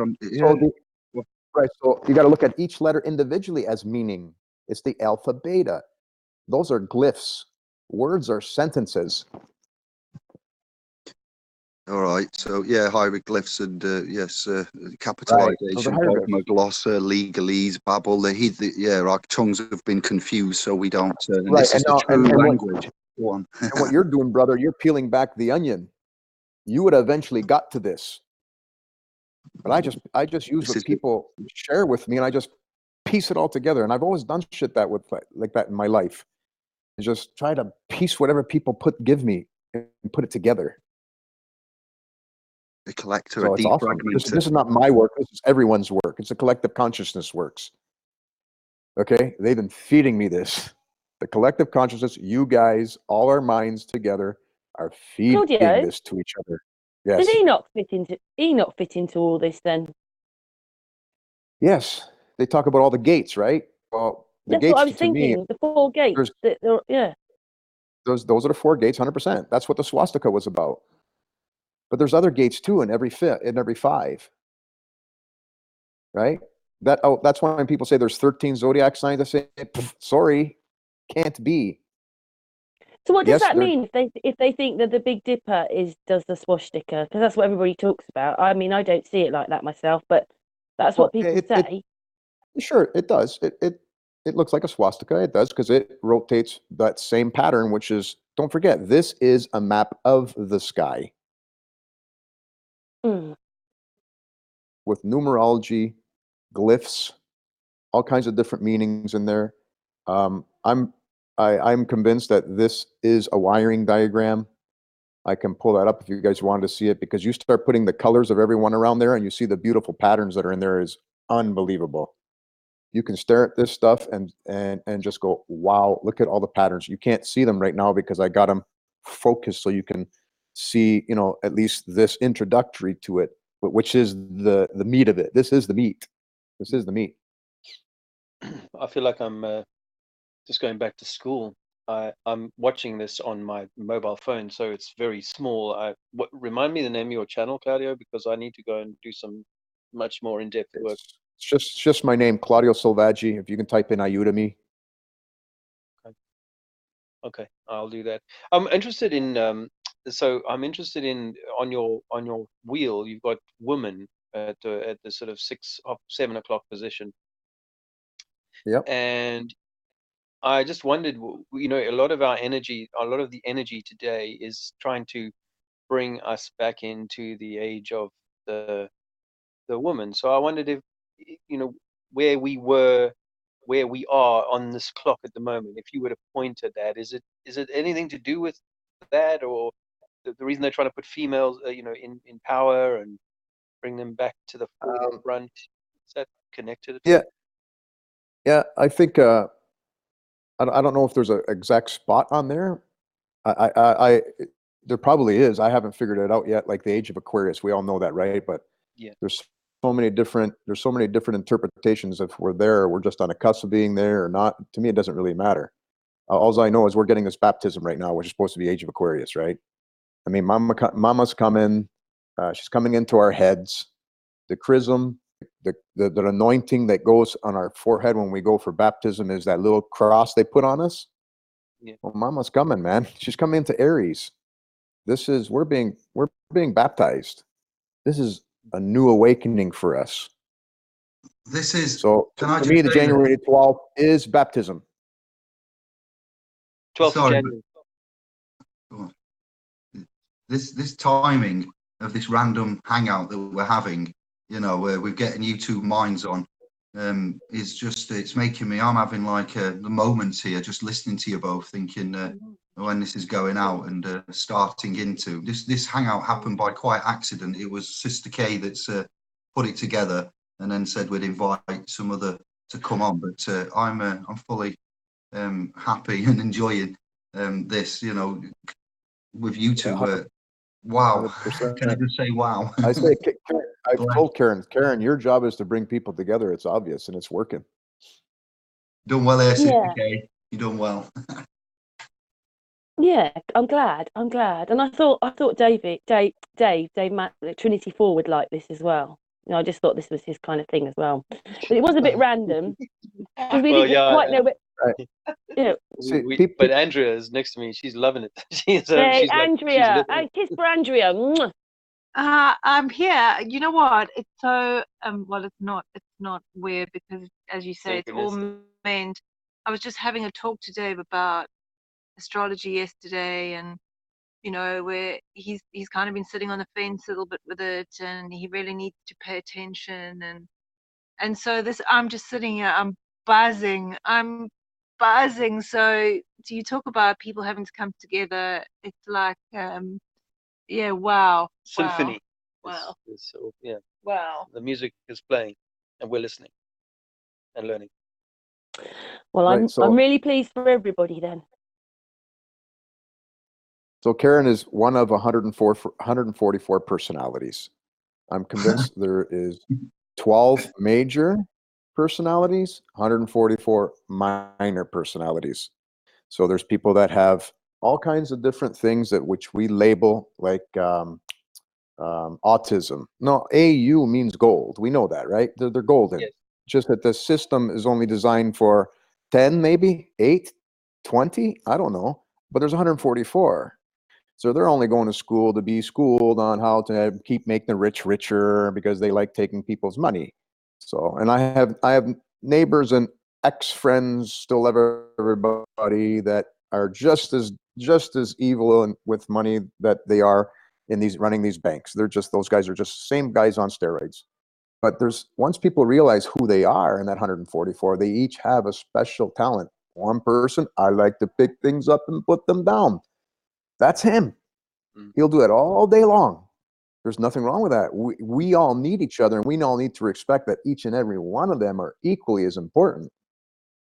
right. So you got to look at each letter individually as meaning. It's the alpha beta. Those are glyphs. Words are sentences. All right. So hieroglyphs and capitalization, gloss, legalese, babble. Our tongues have been confused, so we don't. This is the true language. Go on. And what you're doing, brother, you're peeling back the onion. You would have eventually got to this, but I just use what people share with me, and I just piece it all together. And I've always done shit like that in my life. I just try to piece whatever people give me and put it together. A collector, so a deep fragment. This is not my work. This is everyone's work. It's a collective consciousness works. Okay, they've been feeding me this. The collective consciousness, you guys, all our minds together, are feeding this to each other. Yes. Does Enoch fit into all this then? Yes, they talk about all the gates, right? Well, that's what I was thinking. The 4 gates. Those are the 4 gates, 100%. That's what the swastika was about. But there's other gates too in every 5. Right? That's why when people say there's 13 zodiac signs, I say, sorry, can't be. So what does that mean if they think that the Big Dipper does the swastika? Because that's what everybody talks about. I mean, I don't see it like that myself, but that's what people say. Sure, it does. It looks like a swastika. It does because it rotates that same pattern, which is, don't forget, this is a map of the sky. With numerology, glyphs, all kinds of different meanings in there. I'm convinced that this is a wiring diagram. I can pull that up if you guys wanted to see it, because you start putting the colors of everyone around there and you see the beautiful patterns that are in there is unbelievable. You can stare at this stuff and just go, wow, look at all the patterns. You can't see them right now because I got them focused so you can see, at least this introductory to it, which is the meat of it. This is the meat. This is the meat. I feel like I'm just going back to school. I'm watching this on my mobile phone, so it's very small. Remind me the name of your channel, Claudio, because I need to go and do some much more in-depth work. It's just my name, Claudio Silvaggi. If you can type in Udemy. Okay, I'll do that. I'm interested in on your wheel. You've got women at the sort of 7 o'clock position. Yep. And I just wondered, a lot of the energy today is trying to bring us back into the age of the woman. So I wondered if, where we were where we are on this clock at the moment, if you were to point at that, is it anything to do with that, or the reason they're trying to put females, in power and bring them back to the forefront? Is that connected at all? Yeah, I think I don't know if there's an exact spot on there. There probably is. I haven't figured it out yet. Like the age of Aquarius, we all know that, right? But Yeah. there's so many different interpretations. If we're there, we're just on a cusp of being there or not. To me, it doesn't really matter. All I know is we're getting this baptism right now, which is supposed to be age of Aquarius, right? I mean, Mama's coming. She's coming into our heads. The chrism, the anointing that goes on our forehead when we go for baptism is that little cross they put on us. Yeah. Well, Mama's coming, man. She's coming into Aries. We're being baptized. This is a new awakening for us. This is so can I for just me, the say January 12th is baptism. 12th Sorry, of January. This timing of this random hangout that we're having, where we're getting you two minds on, is just, it's making me, I'm having like the moments here, just listening to you both, thinking when this is going out and starting into this hangout happened by quite accident. It was Sister Kay that's put it together and then said we'd invite some other to come on, but I'm fully happy and enjoying this, with you two. Wow. 100%. Can I just say wow? I say, I've told Karen, your job is to bring people together. It's obvious and it's working. Done well there, Sister Kay. You done well. Yeah, I'm glad. And I thought Dave Matt, Trinity 4 would like this as well. I just thought this was his kind of thing as well. But it was a bit random because we didn't quite know. But Andrea is next to me. She's loving it. she's Andrea, kiss for Andrea. I'm here. You know what? It's so well. It's not weird because, as you say, it's all meant. I was just having a talk to Dave about astrology yesterday, and where he's kind of been sitting on the fence a little bit with it, and he really needs to pay attention, and so I'm just sitting here. I'm buzzing. So you talk about people having to come together. It's like yeah, wow. Symphony. Wow. Yeah. Wow. The music is playing and we're listening and learning. Well, I'm really pleased for everybody then. So Karen is one of 144 personalities. I'm convinced there is 12 major personalities, 144 minor personalities. So there's people that have all kinds of different things which we label like autism. No, AU means gold. We know that, right? They're golden. Yes. Just that the system is only designed for 10, maybe 8, 20. I don't know. But there's 144. So they're only going to school to be schooled on how to keep making the rich richer because they like taking people's money. So, and I have neighbors and ex-friends, still everybody that are just as evil and with money that they are in running these banks. Those guys are just same guys on steroids. But once people realize who they are in that 144, they each have a special talent. One person, I like to pick things up and put them down. That's him. He'll do that all day long. There's nothing wrong with that. We all need each other, and we all need to respect that each and every one of them are equally as important.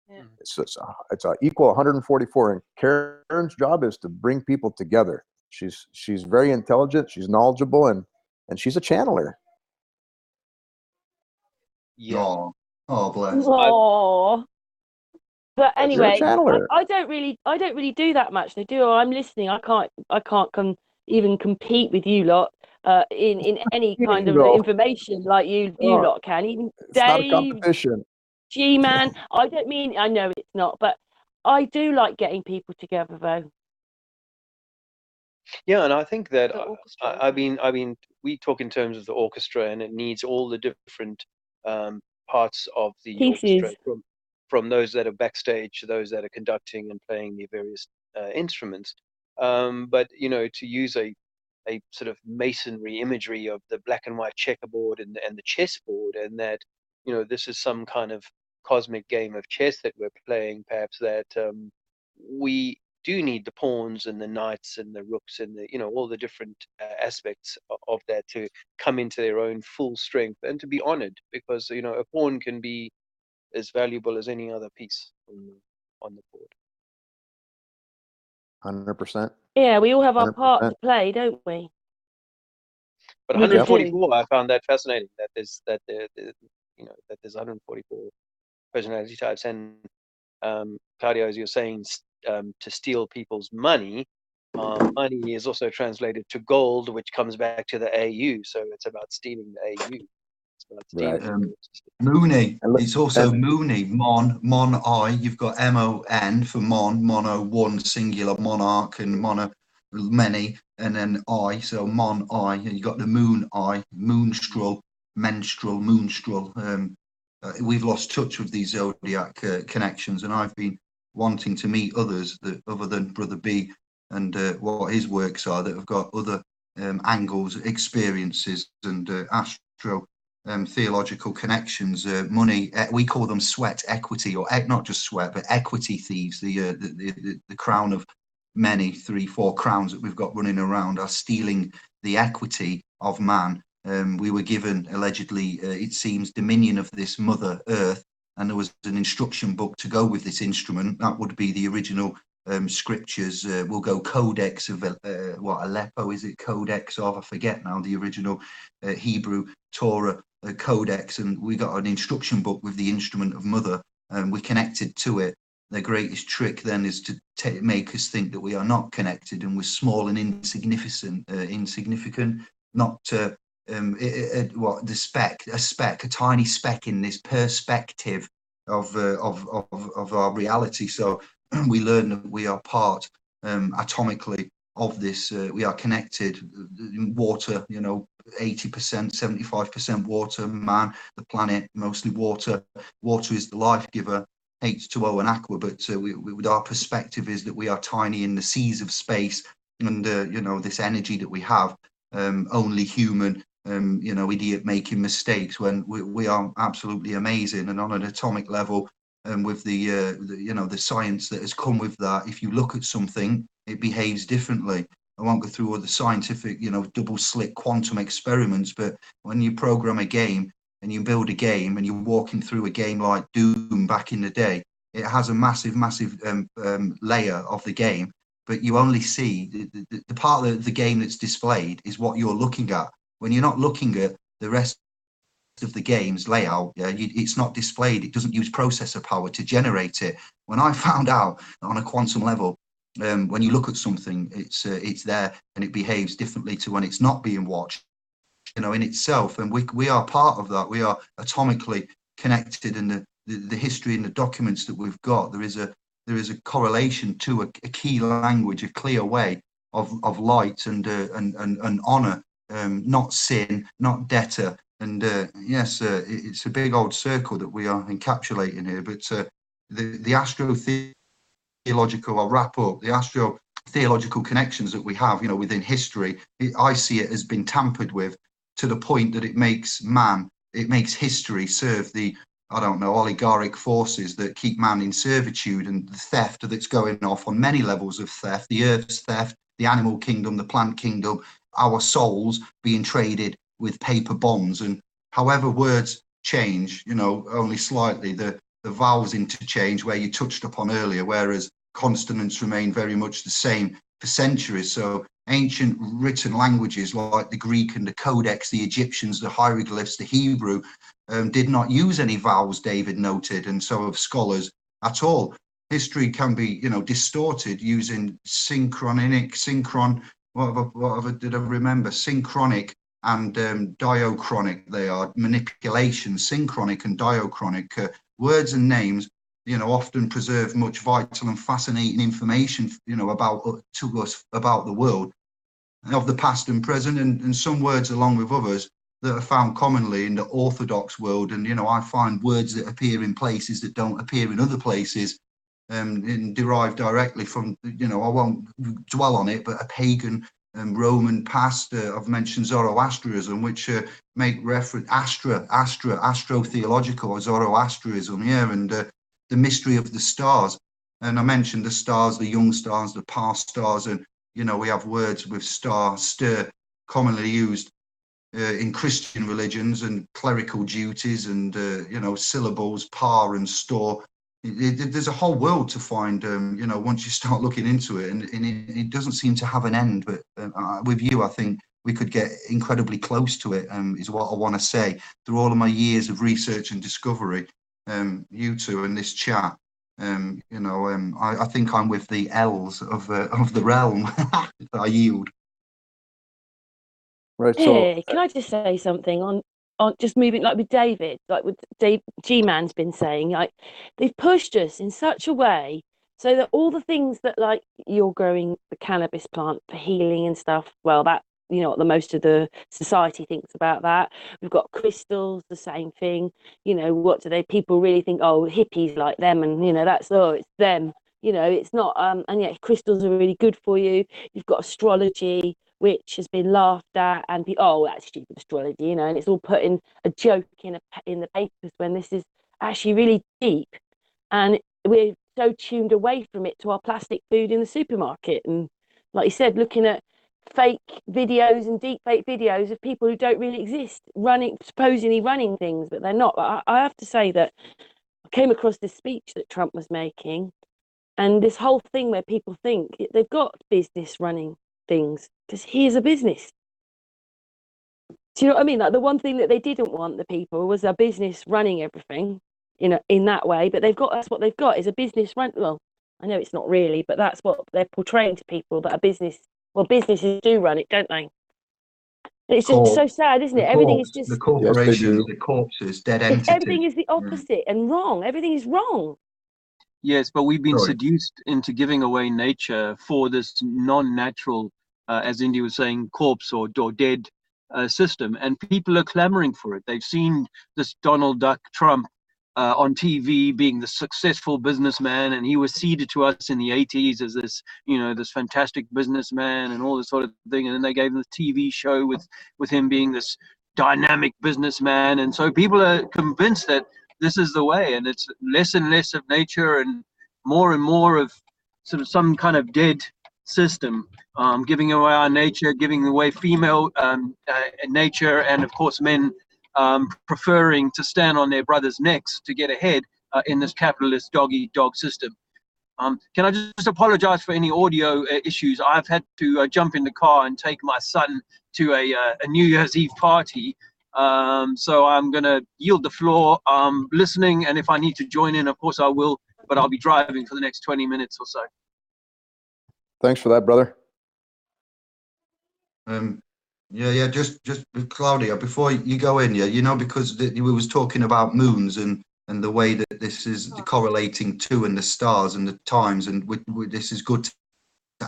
Yeah. It's a equal 144, and Karen's job is to bring people together. She's very intelligent, she's knowledgeable, and she's a channeler. Yeah. Oh, bless. Oh. But anyway, I don't really do that much. They do. I'm listening. I can't even compete with you lot in any kind of information like you lot can. Even it's Dave, not a competition. G-Man. I don't mean. I know it's not, but I do like getting people together though. Yeah, and I think that I mean, we talk in terms of the orchestra, and it needs all the different parts of the pieces. Orchestra, from those that are backstage to those that are conducting and playing the various instruments. But to use a sort of masonry imagery of the black and white checkerboard and the chessboard, and that this is some kind of cosmic game of chess that we're playing, perhaps, that we do need the pawns and the knights and the rooks and the, all the different aspects of that to come into their own full strength and to be honored, because a pawn can be as valuable as any other piece on the board. 100%. Yeah, we all have our 100%. part to play, don't we? But We do. 144, I found that fascinating. That there's that there's 144 personality types, and Claudio, as you're saying, to steal people's money. Money is also translated to gold, which comes back to the AU. So it's about stealing the AU. It's about stealing. Mooney. It's also Mooney. Mon I. You've got MON for mono, one singular, monarch, and mono many, and then I. So mon I. And you got the moon I, moonstrel, menstrual, moonstrel. We've lost touch with these zodiac connections, and I've been wanting to meet others other than Brother B and what his works are, that have got other angles, experiences, and astro theological connections. Money, we call them sweat equity, or not just sweat, but equity thieves. The crown of many, 3-4 crowns that we've got running around are stealing the equity of man. We were given, allegedly, it seems, dominion of this Mother Earth, and there was an instruction book to go with this instrument. That would be the original scriptures. We'll go Codex of Aleppo, is it Codex of? I forget now, the original Hebrew Torah Codex, and we got an instruction book with the instrument of Mother, and we connected to it. The greatest trick then is to make us think that we are not connected, and we're small and insignificant, not a tiny speck in this perspective of our reality. So we learn that we are part atomically of this. We are connected. Water, 80%, 75% water. Man, the planet, mostly water. Water is the life giver. H2O and aqua, but with our perspective is that we are tiny in the seas of space, and this energy that we have, only human, idiot making mistakes, when we are absolutely amazing. And on an atomic level, with the science that has come with that, if you look at something, it behaves differently. I won't go through all the scientific, double slit quantum experiments, but when you program a game and you build a game and you're walking through a game like Doom back in the day, it has a massive layer of the game, but you only see the part of the game that's displayed is what you're looking at. When you're not looking at the rest of the game's layout, it's not displayed. It doesn't use processor power to generate it. When I found out on a quantum level, when you look at something, it's there, and it behaves differently to when it's not being watched, in itself. And we are part of that. We are atomically connected, in the history and the documents that we've got. There is a correlation to a key language, a clear way of light and honor, not sin, not debtor. And yes, it's a big old circle that we are encapsulating here. But the astro theological, I'll wrap up, the astro theological connections that we have, within history, I see it has been tampered with to the point that it makes history serve the, oligarchic forces that keep man in servitude, and the theft that's going off on many levels of theft, the earth's theft, the animal kingdom, the plant kingdom, our souls being traded with paper bonds. And however words change, only slightly, the vowels interchange, where you touched upon earlier, whereas consonants remain very much the same for centuries. So ancient written languages like the Greek and the Codex, the Egyptians, the hieroglyphs, the Hebrew, did not use any vowels, David noted, and so have scholars at all. History can be, distorted using synchronic and diachronic. They are manipulation, synchronic and diachronic. Words and names, often preserve much vital and fascinating information, to us about the world of the past and present, and some words, along with others, that are found commonly in the Orthodox world. And, I find words that appear in places that don't appear in other places, and derived directly from, I won't dwell on it, but a pagan Roman past. I've mentioned Zoroastrianism, which make reference astro-theological or Zoroastrianism, yeah, and the mystery of the stars. And I mentioned the stars, the young stars, the past stars, and you know we have words with star, stir, commonly used in Christian religions and clerical duties, and you know syllables, par and store. There's a whole world to find, you know, once you start looking into it, and it doesn't seem to have an end. But with you, I think we could get incredibly close to it, is what I want to say. Through all of my years of research and discovery, you two and this chat, you know, I think I'm with the L's of the realm. I yield. Right. So Hey, can I just say something on just moving like with David, like with Dave G-Man's been saying, like they've pushed us in such a way so that all the things that like you're growing the cannabis plant for healing and stuff, well, that you know what the most of the society thinks about that. We've got crystals, the same thing. You know, what do they people really think? Oh, hippies like them, and you know that's it's them. You know, it's not. And yet crystals are really good for you. You've got astrology, which has been laughed at and be that's stupid astrology, you know, and it's all put in a joke in the papers when this is actually really deep, and we're so tuned away from it to our plastic food in the supermarket, and like you said, looking at fake videos and deep fake videos of people who don't really exist running supposedly running things, but they're not. I have to say that I came across this speech that Trump was making, and this whole thing where people think they've got business running things because he is a business. Do you know what I mean? Like the one thing that they didn't want the people was a business running everything, you know, in that way. But that's what they've got is a business run. Well, I know it's not really, but that's what they're portraying to people that a business. Well, businesses do run it, don't they? And it's just so sad, isn't it? Everything is The just corporations, the corpses, dead everything entities. is the opposite and wrong. Everything is wrong. Yes, but we've been Sorry. seduced into giving away nature for this non-natural, as Indy was saying, corpse or dead system, and people are clamoring for it. They've seen this Donald Duck Trump on TV being the successful businessman, and he was seeded to us in the 80s as this, you know, this fantastic businessman and all this sort of thing. And then they gave him the TV show with him being this dynamic businessman, and so people are convinced that this is the way, and it's less and less of nature and more of sort of some kind of dead system, giving away our nature, giving away female nature, and of course men preferring to stand on their brothers' necks to get ahead in this capitalist dog-eat-dog system. Can I just apologize for any audio issues? I've had to jump in the car and take my son to a New Year's Eve party. So I'm going to yield the floor, listening, and if I need to join in, of course I will, but I'll be driving for the next 20 minutes or so. thanks for that, brother. Yeah, just Claudio, before you go in, yeah, you know, because we was talking about moons and the way that this is correlating to and the stars and the times, and this is good to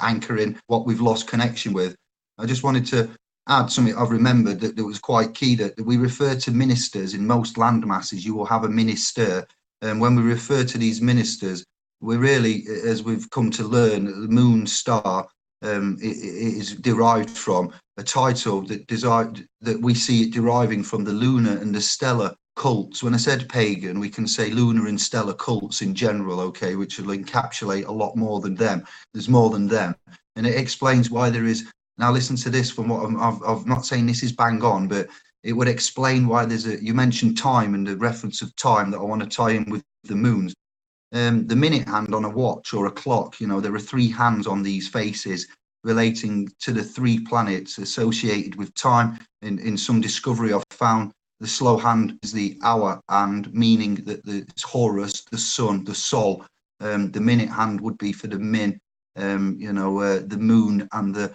anchor in what we've lost connection with. I just wanted to add something I've remembered that was quite key, that we refer to ministers in most land masses. You will have a minister, and when we refer to these ministers, we're really, as we've come to learn, the moon star it is derived from a title that we see it deriving from the lunar and the stellar cults. When I said pagan, we can say lunar and stellar cults in general, okay, which will encapsulate a lot more than them. There's more than them, and it explains why there is. Now listen to this. From what I'm not saying this is bang on, but it would explain why there's you mentioned time and the reference of time that I want to tie in with the moons. The minute hand on a watch or a clock, you know, there are three hands on these faces relating to the three planets associated with time. In some discovery I've found, the slow hand is the hour hand, meaning that it's Horus, the sun, the sol. The minute hand would be for the min, you know, the moon, and the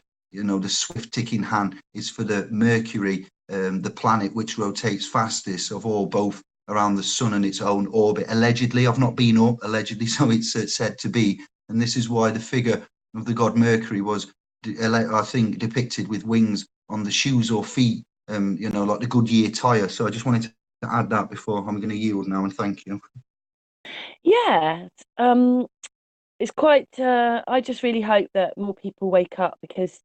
swift ticking hand is for the Mercury, the planet which rotates fastest of all, both around the sun and its own orbit. Allegedly, I've not been up, allegedly, so it's said to be. And this is why the figure of the god Mercury was, I think, depicted with wings on the shoes or feet, you know, like the Goodyear tire. So I just wanted to add that before I'm going to yield now, and thank you. Yeah, it's quite. I just really hope that more people wake up, because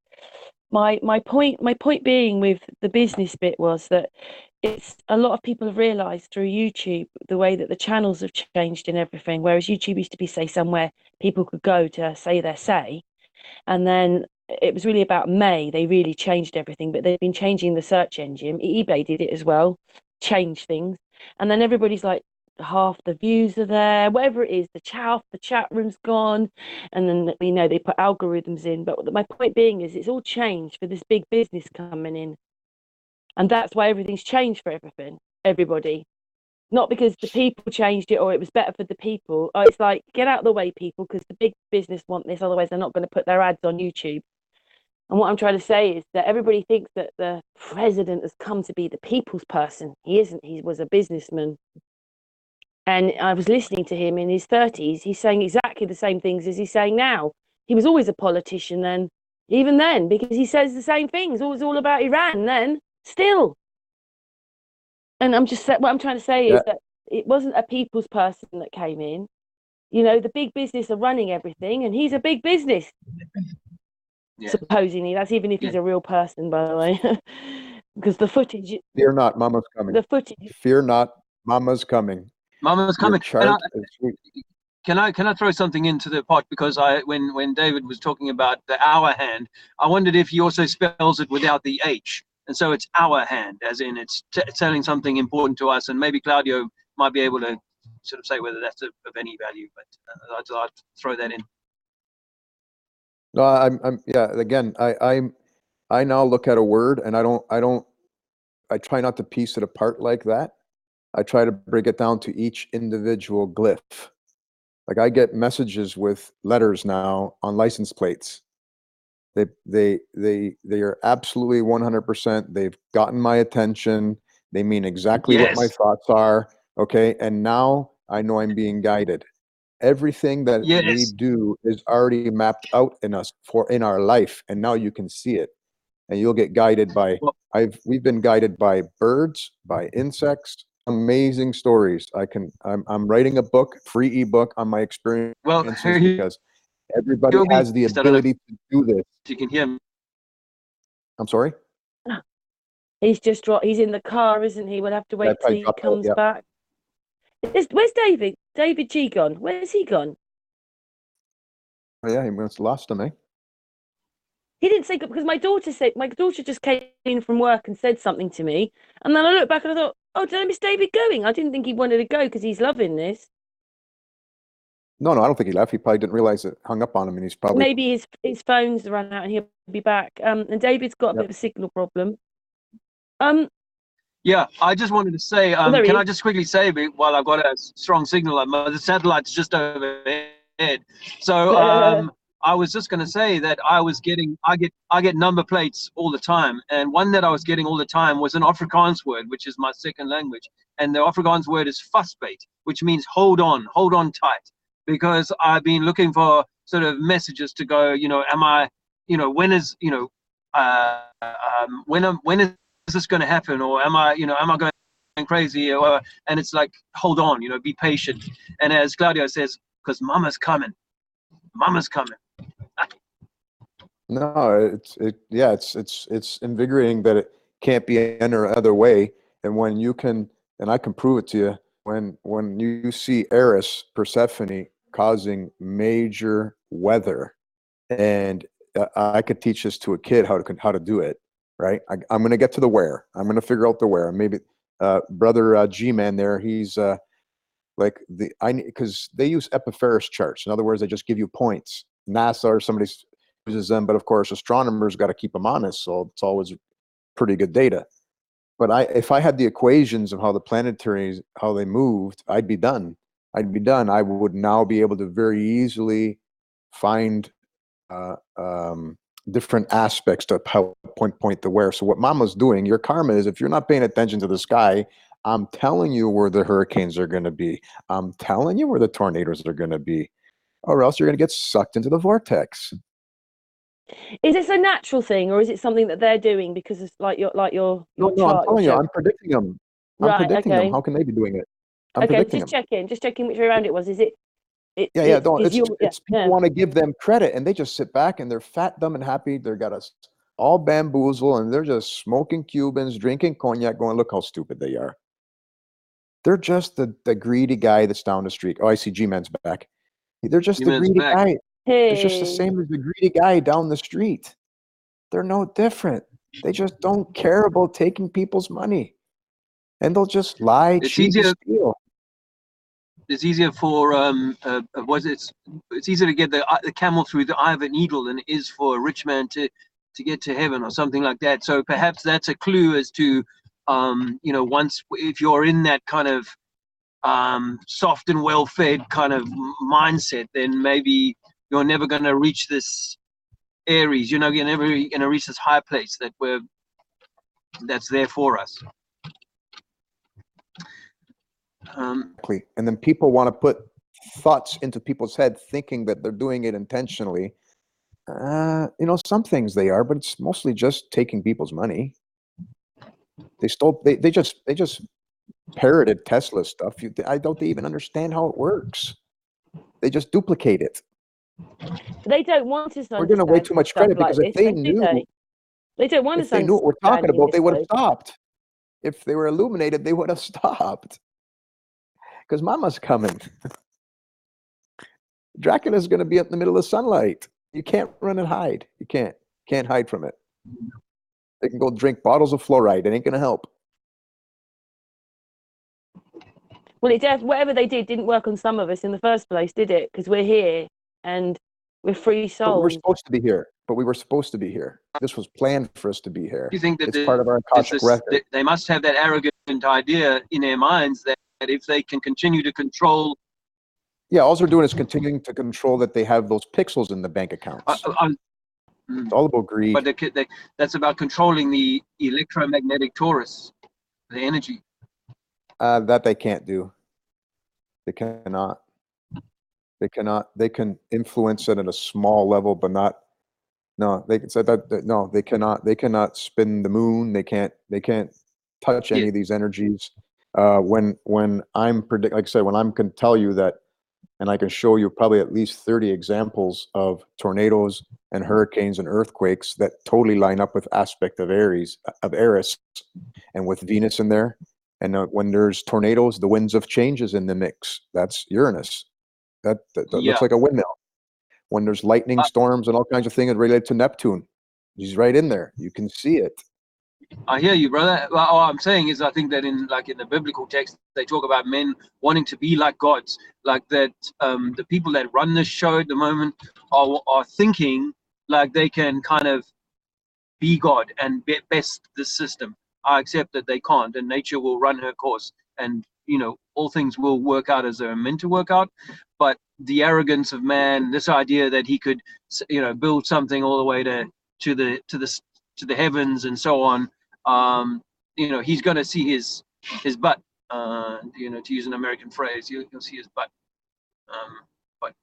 my point being with the business bit was that it's a lot of people have realized through YouTube the way that the channels have changed and everything. Whereas YouTube used to be, say, somewhere people could go to say their say, and then it was really about May. They really changed everything, but they've been changing the search engine. eBay did it as well, changed things, and then everybody's like, half the views are there, whatever it is, the chat room's gone, and then they put algorithms in. But my point being is it's all changed for this big business coming in, and that's why everything's changed for everybody. Not because the people changed it or it was better for the people. It's like, get out of the way, people, because the big business want this, otherwise they're not going to put their ads on YouTube. And what I'm trying to say is that everybody thinks that the president has come to be the people's person. He isn't. He was a businessman. And I was listening to him in his 30s. He's saying exactly the same things as he's saying now. He was always a politician then, even then, because he says the same things. It was all about Iran then, still. And what I'm trying to say is that it wasn't a people's person that came in. The big business are running everything, and he's a big business. Yeah. Supposedly, that's even if he's a real person, by the way. Because the footage. Fear not, Mama's coming. The footage. Fear not, Mama's coming. Mama's coming. Can I throw something into the pot? Because when David was talking about the hour hand, I wondered if he also spells it without the H. And so it's our hand, as in it's telling something important to us. And maybe Claudio might be able to sort of say whether that's of any value, but I'd throw that in. No, again, I now look at a word and I try not to piece it apart like that. I try to break it down to each individual glyph. Like I get messages with letters now on license plates. They are absolutely 100%. They've gotten my attention. They mean exactly what my thoughts are. Okay. And now I know I'm being guided. Everything that we do is already mapped out in our life. And now you can see it and you'll get guided by, we've been guided by birds, by insects, amazing stories. I'm writing a book, free ebook on my experiences because everybody has the ability to do this. You can hear me. I'm sorry? He's he's in the car, isn't he? We'll have to wait till he comes back. Where's David? David G gone? Where's he gone? Oh yeah, he must have lost him, eh? He didn't say, because my daughter just came in from work and said something to me, and then I looked back and I thought, oh, did I miss David going? I didn't think he wanted to go because he's loving this. No, I don't think he left. He probably didn't realize it hung up on him, and he's probably maybe his phone's run out and he'll be back. And David's got a bit of a signal problem. Yeah, I just wanted to say, can I just quickly say, while I've got a strong signal, the satellite's just overhead. So I was just going to say that I get number plates all the time, and one that I was getting all the time was an Afrikaans word, which is my second language, and the Afrikaans word is vasbyt, which means hold on tight. Because I've been looking for sort of messages to go, am I, when is, when is this going to happen? Or am I going crazy? And it's like, hold on, be patient. And as Claudio says, because Mama's coming. No, it's invigorating that it can't be any other way. And when you can, and I can prove it to you, when you see Eris, Persephone, causing major weather, and I could teach this to a kid how to do it, right? I'm going to get to the where. I'm going to figure out the where. Maybe brother G-Man there, he's because they use Epipharis charts. In other words, they just give you points. NASA or somebody uses them, but of course astronomers got to keep them honest, so it's always pretty good data. But if I had the equations of how the planetaries, how they moved, I'd be done. I would now be able to very easily find different aspects to how point the where. So what Mama's doing, your karma is, if you're not paying attention to the sky, I'm telling you where the hurricanes are going to be. I'm telling you where the tornadoes are going to be, or else you're going to get sucked into the vortex. Is this a natural thing, or is it something that they're doing because it's like your chart? No, I'm telling you, I'm predicting them. Predicting them. How can they be doing it? Just checking which way around it was. Is it? It's people want to give them credit, and they just sit back and they're fat, dumb, and happy. They've got all bamboozle, and they're just smoking Cubans, drinking cognac, going, look how stupid they are. They're just the greedy guy that's down the street. Oh, I see G-Man's back. They're just the greedy guy. They're just the same as the greedy guy down the street. They're no different. They just don't care about taking people's money. And they'll just lie, cheat, and steal. It's easier for it's easier to get the camel through the eye of a needle than it is for a rich man to get to heaven or something like that. So perhaps that's a clue as to you know, once if you're in that kind of soft and well-fed kind of mindset, then maybe you're never going to reach this Aries. You're never going to reach this high place that's there for us. And then people want to put thoughts into people's head thinking that they're doing it intentionally. You know, some things they are, but it's mostly just taking people's money. They just parroted Tesla stuff. I don't even understand how it works. They just duplicate it. They don't want us to We're giving way too much credit because if they knew, they don't want us. If they knew what we're talking about, they would have stopped. If they were illuminated, they would have stopped. Because Mama's coming. Dracula's going to be up in the middle of sunlight. You can't run and hide. You can't hide from it. They can go drink bottles of fluoride. It ain't going to help. Well, whatever they did didn't work on some of us in the first place, did it? Because we're here and we're free souls. But we were supposed to be here. This was planned for us to be here. You think that it's part of our Akashic record. They must have that arrogant idea in their minds that if they can continue to control. Yeah, all they're doing is continuing to control that they have those pixels in the bank accounts. It's all about greed. But that's about controlling the electromagnetic torus, the energy. That they can't do. They cannot. They can influence it at a small level, but not. No, they can say that. No, they cannot. They cannot spin the moon. They can't touch any of these energies. When I'm like I said, when I can tell you that, and I can show you probably at least 30 examples of tornadoes and hurricanes and earthquakes that totally line up with aspect of Aries, and with Venus in there. And when there's tornadoes, the winds of change is in the mix. That's Uranus. That looks like a windmill. When there's lightning storms and all kinds of things related to Neptune, he's right in there. You can see it. I hear you, brother. Well, all I'm saying is I think that in the biblical text, they talk about men wanting to be like gods, like that the people that run this show at the moment are thinking like they can kind of be God and best this system. I accept that they can't, and nature will run her course, and you know, all things will work out as they're meant to work out. But the arrogance of man, this idea that he could, you know, build something all the way to the heavens and so on, you know, he's going to see his butt, you know, to use an American phrase, you'll see his butt. But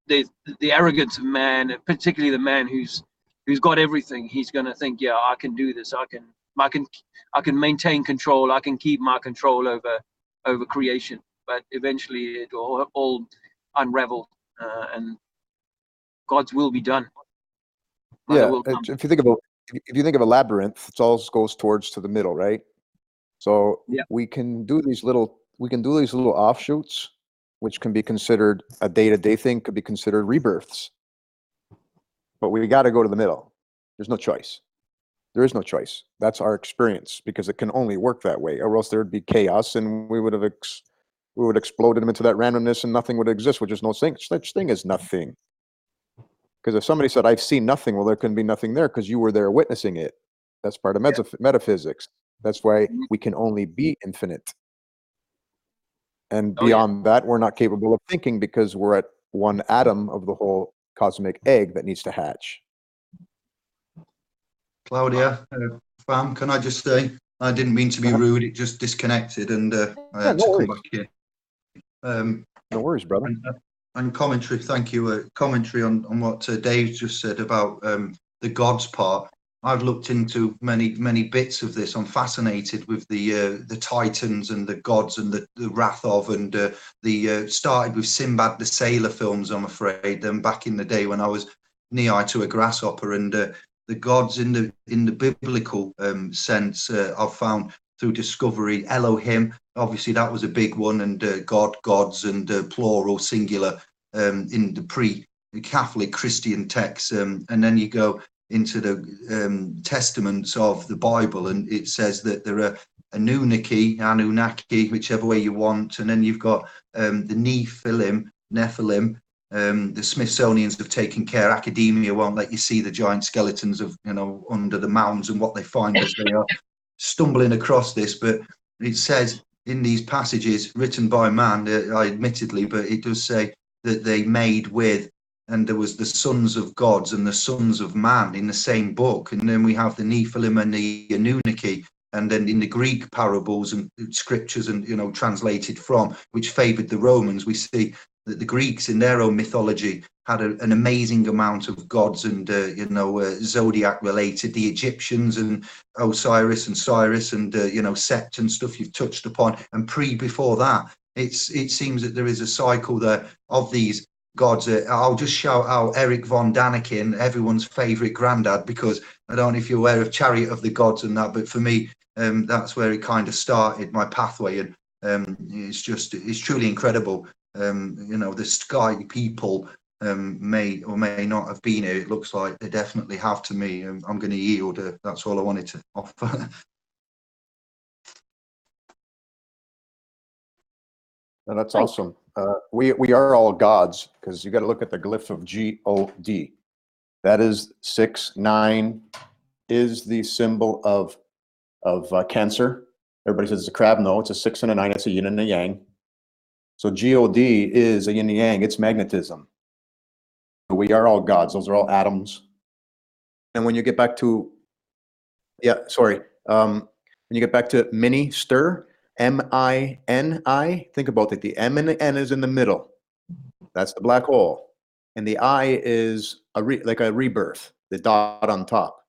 the arrogance of man, particularly the man who's got everything, he's going to think, yeah, I can do this. I can maintain control. I can keep my control over creation. But eventually it will all unravel, and God's will be done. Yeah, if you think of a labyrinth, it all goes towards to the middle, right? So we can do these little offshoots, which can be considered a day-to-day thing, could be considered rebirths. But we got to go to the middle. There's no choice. There is no choice. That's our experience, because it can only work that way, or else there would be chaos, and we would have exploded them into that randomness, and nothing would exist, which is no such thing as nothing. Because if somebody said, I've seen nothing, well, there can be nothing there because you were there witnessing it. That's part of metaphysics. That's why we can only be infinite. And beyond that, we're not capable of thinking, because we're at one atom of the whole cosmic egg that needs to hatch. Claudia, fam, can I just say, I didn't mean to be rude, it just disconnected, and I had to come back in. No worries, brother. And commentary, thank you. Commentary on what Dave just said about the gods part. I've looked into many bits of this. I'm fascinated with the Titans and the gods and the wrath of, and the started with Sinbad the Sailor films, I'm afraid, back in the day when I was knee-high to a grasshopper, and the gods in the biblical sense. I've found through discovery, Elohim, obviously that was a big one, and God, gods, and plural, singular in the pre-Catholic Christian texts. And then you go into the testaments of the Bible, and it says that there are Anunnaki, whichever way you want, and then you've got the Nephilim. The Smithsonians have taken care. Academia won't let you see the giant skeletons of, under the mounds and what they find as they are stumbling across this. But it says in these passages written by man, admittedly, but it does say that they made with, and there was the sons of gods and the sons of man in the same book. And then we have the Nephilim and the Anunnaki. And then in the Greek parables and scriptures, and translated from, which favored the Romans, we see that the Greeks in their own mythology had an amazing amount of gods and zodiac related. The Egyptians and Osiris and Cyrus and Set and stuff you've touched upon. And before that, it seems that there is a cycle there of these gods. I'll just shout out Eric von Daniken, everyone's favorite granddad, because I don't know if you're aware of Chariot of the Gods and that, but for me, that's where it kind of started my pathway. And it's truly incredible. The sky people may or may not have been here. It looks like they definitely have to me. I'm going to yield. That's all I wanted to offer. No, that's awesome. We are all gods, because you got to look at the glyph of God. That is 6, 9 is the symbol of Cancer. Everybody says it's a crab. No, it's a 6 and a 9. It's a yin and a yang. So God is a yin and yang. It's magnetism. We are all gods. Those are all atoms. And when you get back to, when you get back to mini stir, M-I-N-I, think about it. The M and the N is in the middle. That's the black hole. And the I is like a rebirth, the dot on top.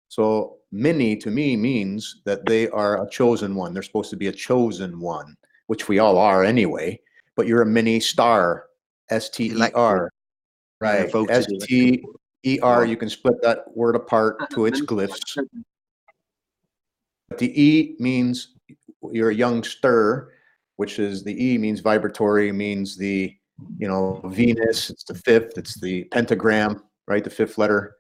So mini to me means that they are a chosen one. They're supposed to be a chosen one, which we all are anyway. But you're a mini star, S-T-E-R. Right, S-T-E-R. You can split that word apart to its glyphs. But the E means you're a young stir, which is the E means vibratory, means the, Venus, it's the 5th, it's the pentagram, right? The 5th letter.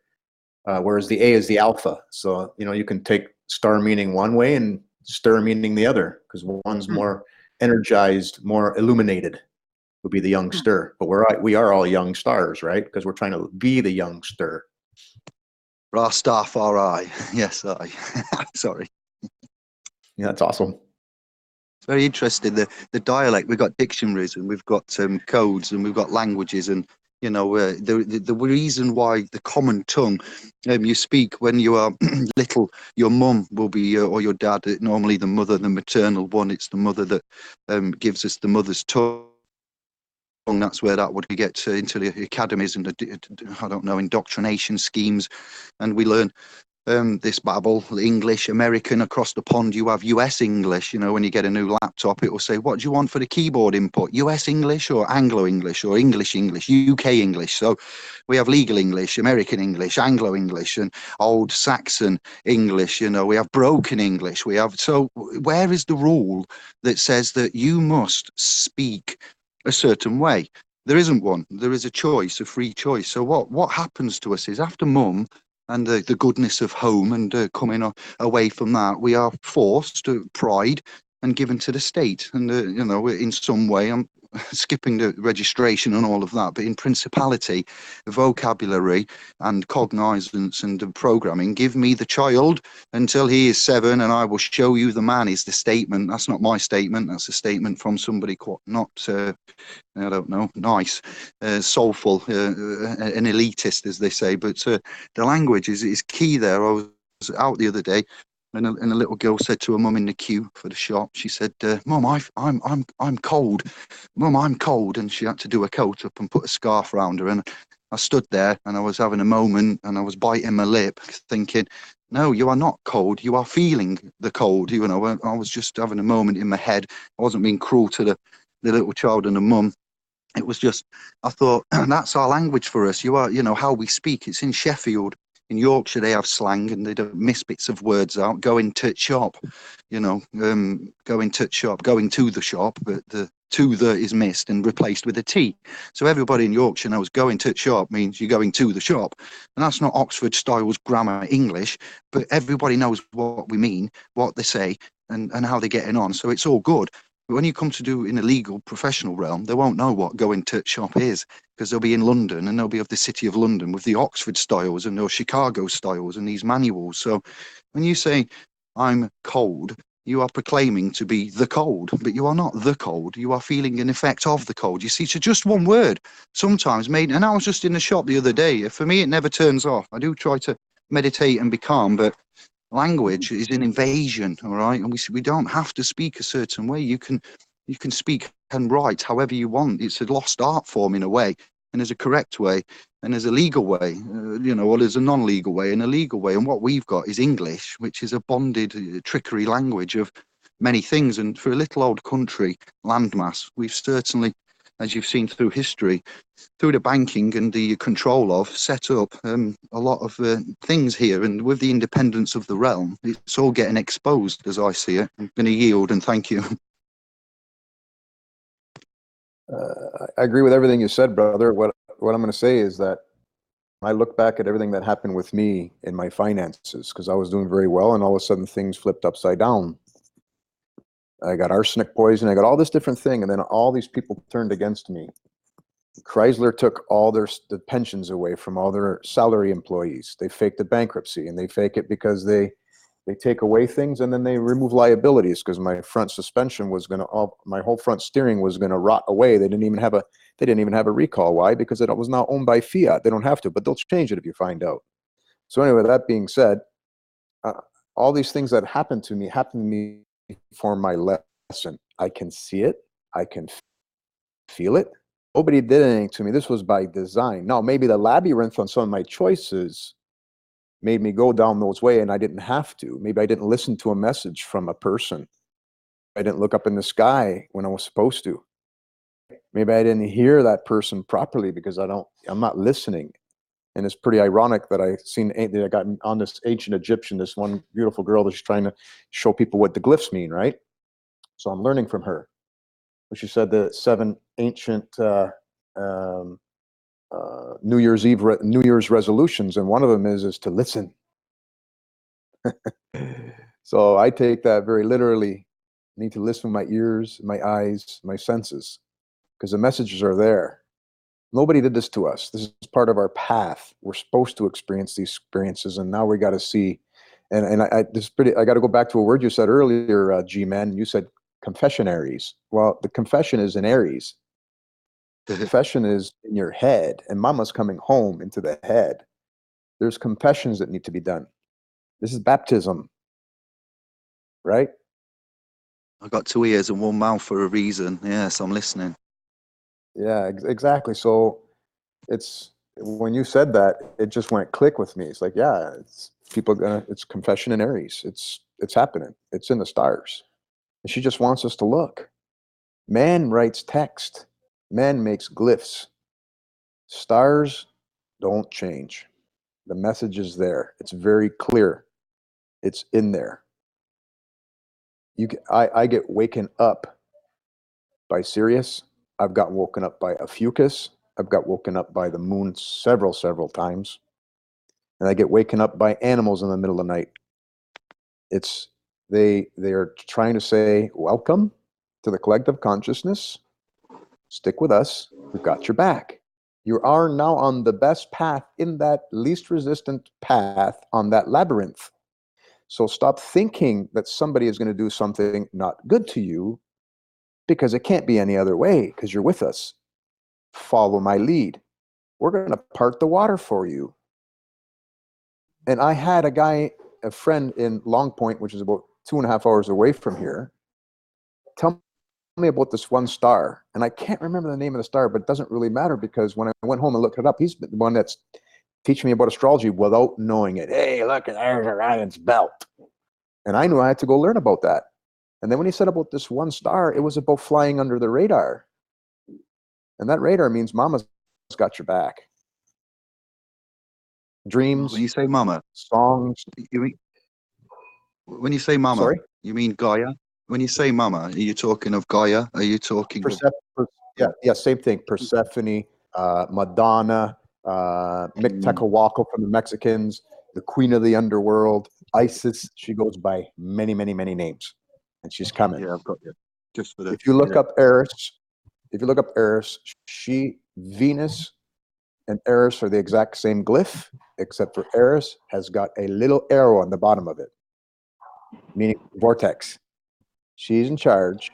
Whereas the A is the alpha. So, you can take star meaning one way and stir meaning the other, because one's more energized, more illuminated, would be the young stir. But we are all young stars, right? Because we're trying to be the young stir. Rastafari. Yes, I. Sorry. Yeah, that's awesome. It's very interesting. The dialect, we've got dictionaries and we've got codes and we've got languages, and the reason why the common tongue you speak when you are little, your mum will be or your dad, normally the mother, the maternal one, it's the mother that gives us the mother's tongue. That's where that would get into the academies and I don't know, indoctrination schemes, and we learn this babble, English, American. Across the pond you have US English. When you get a new laptop, it will say, what do you want for the keyboard input, US English or Anglo English or English, UK English? So we have legal English, American English, Anglo English, and old Saxon English. We have broken English. So where is the rule that says that you must speak a certain way? There isn't one. There is a choice, a free choice. So what happens to us is, after mum and the goodness of home and coming away from that, we are forced to pride and given to the state. And in some way, I'm skipping the registration and all of that, but in principality, vocabulary and cognizance and the programming, give me the child until he is 7 and I will show you the man, is the statement. That's not my statement. That's a statement from somebody quite not I don't know, nice, soulful, an elitist, as they say. But the language is key there. I was out the other day, and a little girl said to her mum in the queue for the shop, she said, "Mum, I'm cold. Mum, I'm cold," and she had to do her coat up and put a scarf around her. And I stood there and I was having a moment and I was biting my lip, thinking, no, you are not cold. You are feeling the cold. I was just having a moment in my head. I wasn't being cruel to the little child and the mum. It was just, I thought, that's our language for us. You are, how we speak. It's in Sheffield. In Yorkshire, they have slang and they don't miss bits of words out. Going to shop, you know, going to shop, going to the shop, but the to the is missed and replaced with a T. So everybody in Yorkshire knows going to shop means you're going to the shop. And that's not Oxford Styles grammar English, but everybody knows what we mean, what they say, and how they're getting on. So it's all good. But when you come to do in a legal professional realm, they won't know what going to shop is, because they'll be in London and they'll be of the City of London with the Oxford styles and those Chicago styles and these manuals. So when you say I'm cold, you are proclaiming to be the cold, but you are not the cold. You are feeling an effect of the cold. You see, so just one word sometimes made, and I was just in the shop the other day. For me, it never turns off. I do try to meditate and be calm, but language is an invasion, all right? And we don't have to speak a certain way. You can speak and write however you want. It's a lost art form in a way, and there's a correct way, and there's a legal way, you know, or there's a non-legal way and a legal way. And what we've got is English, which is a bonded trickery language of many things. And for a little old country landmass, we've certainly, as you've seen through history, through the banking and the control of, set up a lot of things here. And with the independence of the realm, it's all getting exposed as I see it. I'm going to yield and thank you. I agree with everything you said, brother. What I'm going to say is that I look back at everything that happened with me in my finances, because I was doing very well, and all of a sudden things flipped upside down. I got arsenic poison. I got all this different thing, and then all these people turned against me. Chrysler took all the pensions away from all their salary employees. They faked the bankruptcy, and they fake it because they take away things and then they remove liabilities, because my front suspension was going to, my whole front steering was going to rot away. They didn't even have a recall. Why? Because it was now owned by Fiat. They don't have to, but they'll change it if you find out. So anyway, that being said, all these things that happened to me for my lesson. I can see it. I can feel it. Nobody did anything to me. This was by design. Now, maybe the labyrinth on some of my choices made me go down those way, and I didn't have to. Maybe I didn't listen to a message from a person. I didn't look up in the sky when I was supposed to. Maybe I didn't hear that person properly because I'm not listening. And it's pretty ironic that I got on this ancient Egyptian, this one beautiful girl that's trying to show people what the glyphs mean, right? So I'm learning from her. She said the 7 ancient New Year's resolutions, and one of them is to listen. So I take that very literally. I need to listen with my ears, my eyes, my senses, because the messages are there. Nobody did this to us. This is part of our path. We're supposed to experience these experiences, and now we got to see. And I got to go back to a word you said earlier, G-Man. You said confessionaries. Well, the confession is in Aries. The confession is in your head, and Mama's coming home into the head. There's confessions that need to be done. This is baptism, right? I've got 2 ears and 1 mouth for a reason. Yes, I'm listening. Yeah, exactly. So it's, when you said that, it just went click with me. It's like, yeah, it's confession in Aries. It's happening. It's in the stars. And she just wants us to look. Man writes text. Man makes glyphs. Stars don't change. The message is there. It's very clear. It's in there. I get waken up by Sirius. I've got woken up by Ophiuchus. I've got woken up by the moon several times. And I get waken up by animals in the middle of the night. They are trying to say, welcome to the collective consciousness. Stick with us. We've got your back. You are now on the best path, in that least resistant path on that labyrinth. So stop thinking that somebody is going to do something not good to you, because it can't be any other way, because you're with us. Follow my lead. We're going to part the water for you. And I had a friend in Long Point, which is about 2.5 hours away from here, tell me about this one star. And I can't remember the name of the star, but it doesn't really matter, because when I went home and looked it up, he's the one that's teaching me about astrology without knowing it. Hey, look, there's Orion's belt. And I knew I had to go learn about that. And then when he said about this one star, it was about flying under the radar. And that radar means Mama's got your back. dreams, When you say mama, songs. you mean, when you say mama, Sorry? you mean Gaia? When you say mama, are you talking of Gaia? Are you talking of... Yeah, same thing. Persephone, Madonna, Mictacawalco from the Mexicans, the queen of the underworld, Isis. She goes by many, many, many names, and she's coming. Yeah, I've got you. Just for the... If you look up Eris, Venus and Eris are the exact same glyph, except for Eris has got a little arrow on the bottom of it, meaning vortex. She's in charge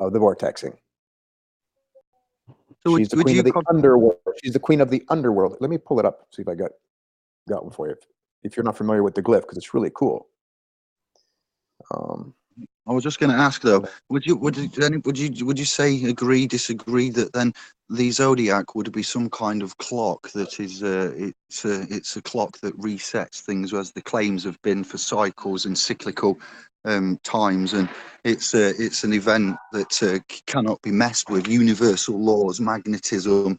of the vortexing. So She's the queen of the underworld. She's the queen of the underworld. Let me pull it up, see if I got one for you. If you're not familiar with the glyph, because it's really cool. I was just going to ask though, would you say, agree, disagree that then the zodiac would be some kind of clock that is it's a clock that resets things, as the claims have been for cycles and cyclical times, and it's an event that cannot be messed with. Universal laws, magnetism,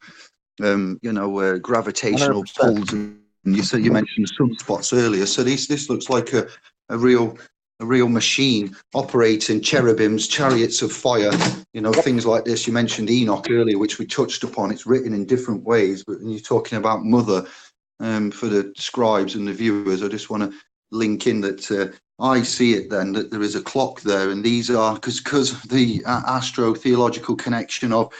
gravitational 100%. pulls, and you mentioned sunspots earlier. So this looks like a real machine operating cherubims, chariots of fire, things like this. You mentioned Enoch earlier, which we touched upon. It's written in different ways, but when you're talking about mother, for the scribes and the viewers, I just want to link in that I see it then that there is a clock there, and these are because the astro-theological connection of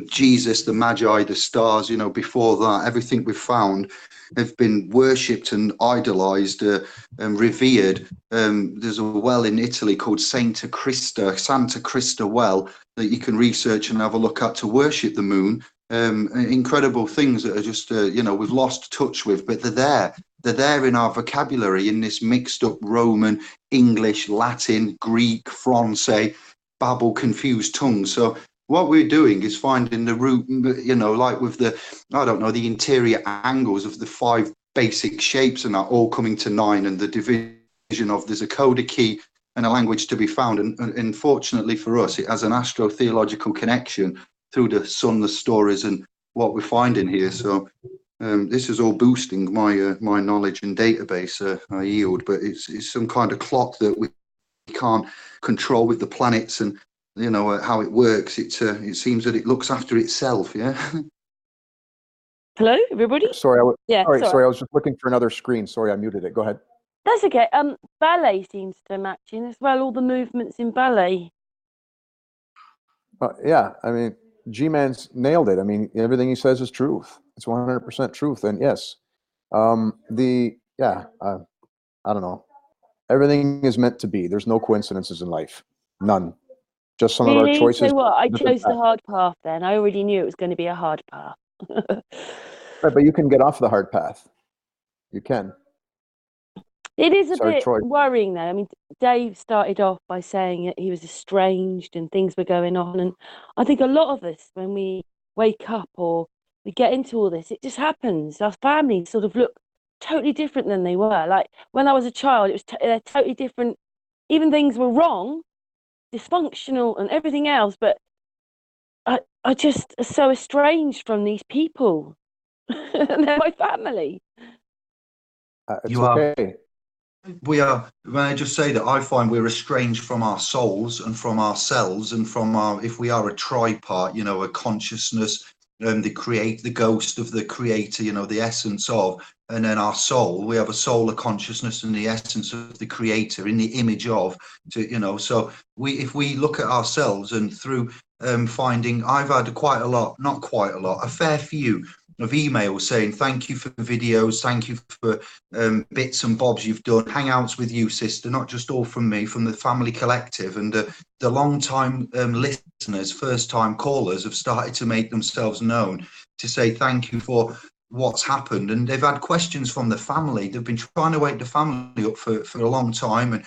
Jesus, the Magi, the stars, before that, everything we've found have been worshipped and idolized and revered. There's a well in Italy called Santa Crista well that you can research and have a look at to worship the moon. Incredible things that are just, we've lost touch with, but they're there. They're there in our vocabulary, in this mixed up Roman, English, Latin, Greek, Francais, babble, confused tongues. So what we're doing is finding the root, like with the interior angles of the 5 basic shapes, and that all coming to 9, and the division of there's a coda key and a language to be found. And fortunately for us, it has an astro-theological connection through the sun, the stories, and what we're finding here. So this is all boosting my knowledge and database I yield, but it's some kind of clock that we can't control with the planets and how it works. It seems that it looks after itself. Yeah. Hello, everybody. Sorry, sorry. I was just looking for another screen. Sorry, I muted it. Go ahead. That's okay. Ballet seems to match in as well. All the movements in ballet. Yeah, I mean, G-Man's nailed it. I mean, everything he says is truth. It's 100% truth. And yes, I don't know. Everything is meant to be. There's no coincidences in life. None. Just some of our choices. So what? I chose the hard path then. I already knew it was going to be a hard path. Right, but you can get off the hard path. You can. It is a bit worrying though. I mean, Dave started off by saying that he was estranged and things were going on. And I think a lot of us, when we wake up or we get into all this, it just happens. Our families sort of look totally different than they were. Like when I was a child, it was they're totally different. Even things were wrong, dysfunctional and everything else. But I just are so estranged from these people. And they're my family. It's okay. We are. May I just say that I find we're estranged from our souls and from ourselves and from our, if we are a tripart, a consciousness, the ghost of the creator, the essence of, and then our soul. We have a soul, a consciousness, and the essence of the creator in the image of. So if we look at ourselves and through finding, I've had a fair few of emails saying thank you for the videos, thank you for bits and bobs you've done, hangouts with you, sister, not just all from me, from the family collective, and the long time listeners, first time callers have started to make themselves known to say thank you for what's happened. And they've had questions from the family. They've been trying to wake the family up for a long time, and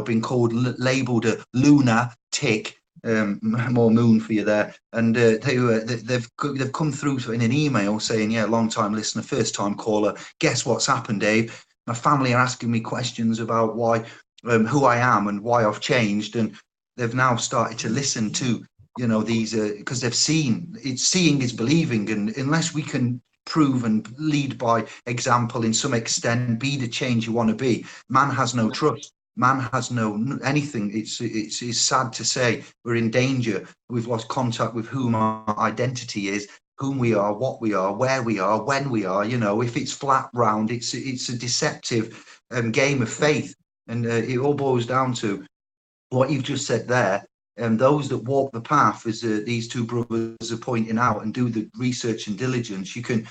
been called, labeled a lunatic. More moon for you there, and they've come through in an email saying, yeah, long time listener, first time caller, guess what's happened, Dave? My family are asking me questions about why, who I am and why I've changed, and they've now started to listen to these because they've seen. It's seeing is believing, and unless we can prove and lead by example in some extent, be the change you want to be. Man has no trust. Man has no anything. It's sad to say we're in danger. We've lost contact with whom our identity is, whom we are, what we are, where we are, when we are. You know, if it's flat round, it's a deceptive game of faith, and it all boils down to what you've just said there. And those that walk the path, as these two brothers are pointing out, and do the research and diligence, you can.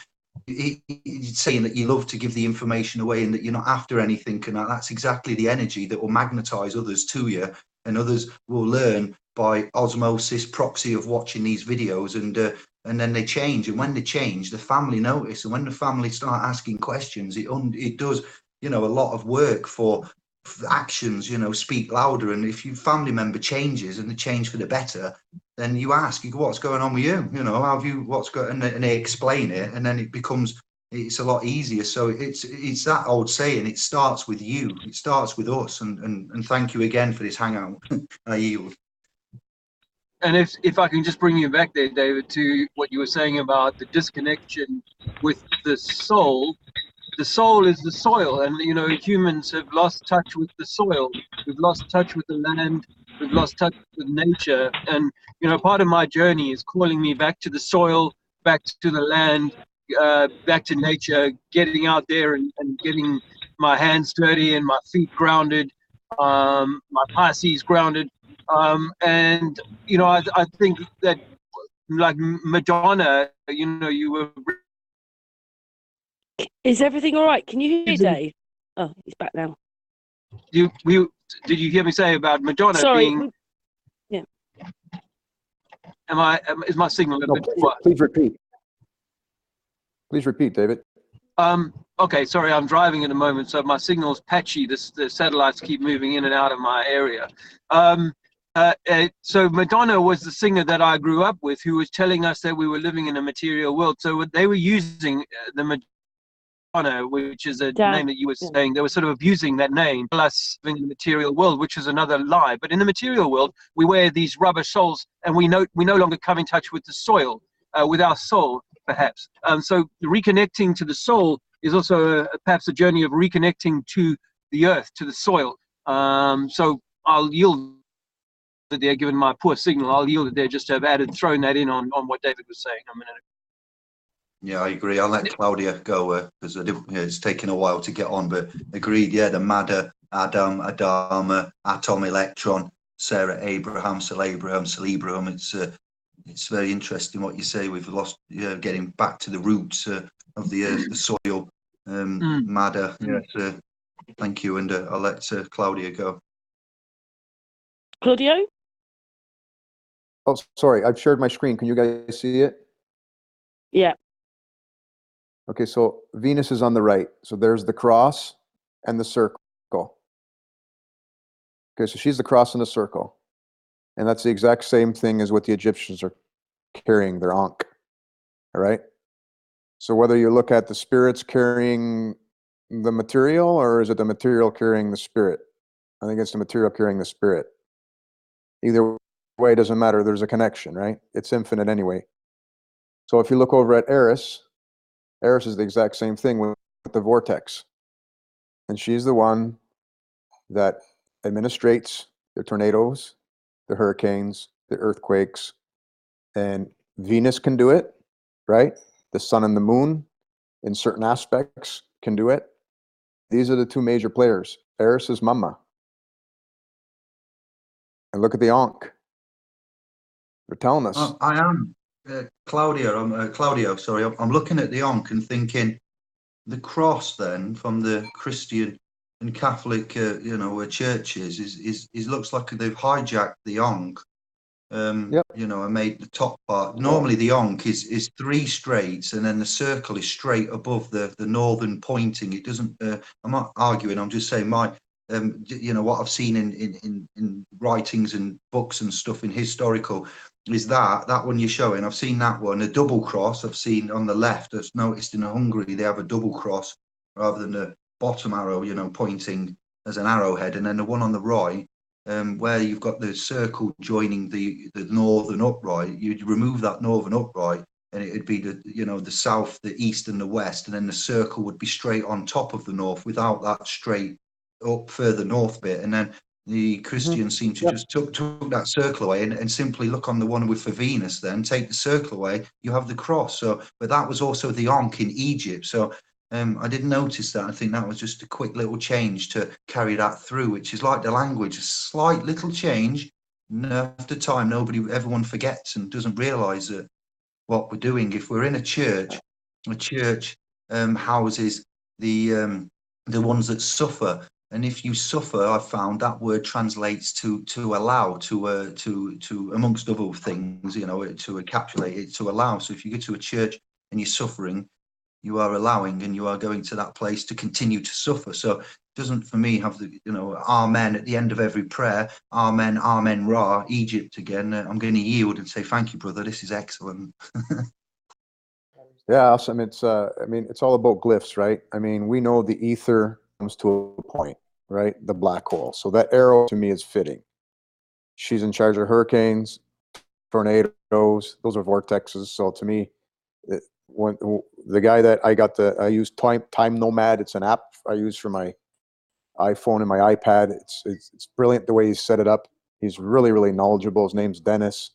It's saying that you love to give the information away and that you're not after anything, and that's exactly the energy that will magnetize others to you, and others will learn by osmosis, proxy of watching these videos, and then they change. And when they change, the family notice, and when the family start asking questions, it does, you know, a lot of work for actions, you know, speak louder. And if your family member changes and they change for the better, then you ask, you go, what's going on with you? You know, have you, what's going, and they explain it, and then it's a lot easier. So it's that old saying, it starts with you, it starts with us. And thank you again for this hangout. I yield. And if I can just bring you back there, David, to what you were saying about the disconnection with the soul. The soul is the soil, and you know, humans have lost touch with the soil. We've lost touch with the land. We've lost touch with nature, and you know, part of my journey is calling me back to the soil, back to the land, back to nature, getting out there and getting my hands dirty and my feet grounded, my Pisces grounded, and you know, I think that like Madonna, you know, you were. Is everything all right? Can you hear Dave? Oh, he's back now. Did you hear me say about Madonna being? Yeah. Is my signal a bit? Please repeat. Please repeat, David. Okay, sorry, I'm driving at the moment, so my signal's patchy. The satellites keep moving in and out of my area. So Madonna was the singer that I grew up with, who was telling us that we were living in a material world. So they were using the Madonna, which is a name that you were saying. They were sort of abusing that name, plus living in the material world, which is another lie. But in the material world, we wear these rubber soles, and we no longer come in touch with the soil, with our soul, perhaps. So reconnecting to the soul is also perhaps a journey of reconnecting to the earth, to the soil. So I'll yield that there, given my poor signal, I'll yield it there just to have thrown that in on what David was saying a minute ago. Yeah, I agree. I'll let Claudia go because it's taken a while to get on, but agreed. Yeah, the matter, Adam, Adama, atom, electron, Sarah, Abraham, Celebraham. It's very interesting what you say. We've lost, getting back to the roots of the earth, the soil, matter. Yes, thank you, and I'll let Claudia go. Claudio? Oh, sorry, I've shared my screen. Can you guys see it? Yeah. Okay, so Venus is on the right. So there's the cross and the circle. Okay, so she's the cross and the circle. And that's the exact same thing as what the Egyptians are carrying, their Ankh. All right? So whether you look at the spirits carrying the material, or is it the material carrying the spirit? I think it's the material carrying the spirit. Either way, it doesn't matter. There's a connection, right? It's infinite anyway. So if you look over at Eris is the exact same thing with the vortex. And she's the one that administrates the tornadoes, the hurricanes, the earthquakes. And Venus can do it, right? The sun and the moon, in certain aspects, can do it. These are the two major players. Eris is Mama. And look at the Ankh. They're telling us. I am. Claudio, sorry. I'm looking at the Ankh and thinking the cross then from the Christian and Catholic, churches is looks like they've hijacked the Ankh. Yep. And made the top part. Normally the Ankh is three straights, and then the circle is straight above the northern pointing. It doesn't. I'm not arguing. I'm just saying my. What I've seen in writings and books and stuff in historical is that one you're showing. I've seen that one, a double cross. I've seen on the left. I've noticed in Hungary they have a double cross rather than the bottom arrow, pointing as an arrowhead, and then the one on the right, where you've got the circle joining the northern upright. You remove that northern upright, and it'd be the, you know, the south, the east, and the west, and then the circle would be straight on top of the north without that straight up further north bit. And then the Christians seem to just took that circle away and simply look on the one with for Venus, then take the circle away, you have the cross. So, but that was also the Ankh in Egypt. So I didn't notice that. I think that was just a quick little change to carry that through, which is like the language, a slight little change. And after time, everyone forgets and doesn't realize that what we're doing. If we're in a church houses the ones that suffer, and if you suffer, I've found that word translates to allow, to amongst other things, you know, to encapsulate it, to allow. So if you go to a church and you're suffering, you are allowing, and you are going to that place to continue to suffer. So it doesn't, for me, have the, you know, amen at the end of every prayer, amen, amen, ra, Egypt again. I'm going to yield and say, thank you, brother, this is excellent. Yeah, awesome. It's I mean, it's all about glyphs, right? I mean, we know the ether comes to a point, right? The black hole. So that arrow to me is fitting. She's in charge of hurricanes, tornadoes, those are vortexes. So to me, when the guy that I use Time Nomad, it's an app I use for my iPhone and my iPad. It's brilliant the way he's set it up. He's really, really knowledgeable. His name's Dennis.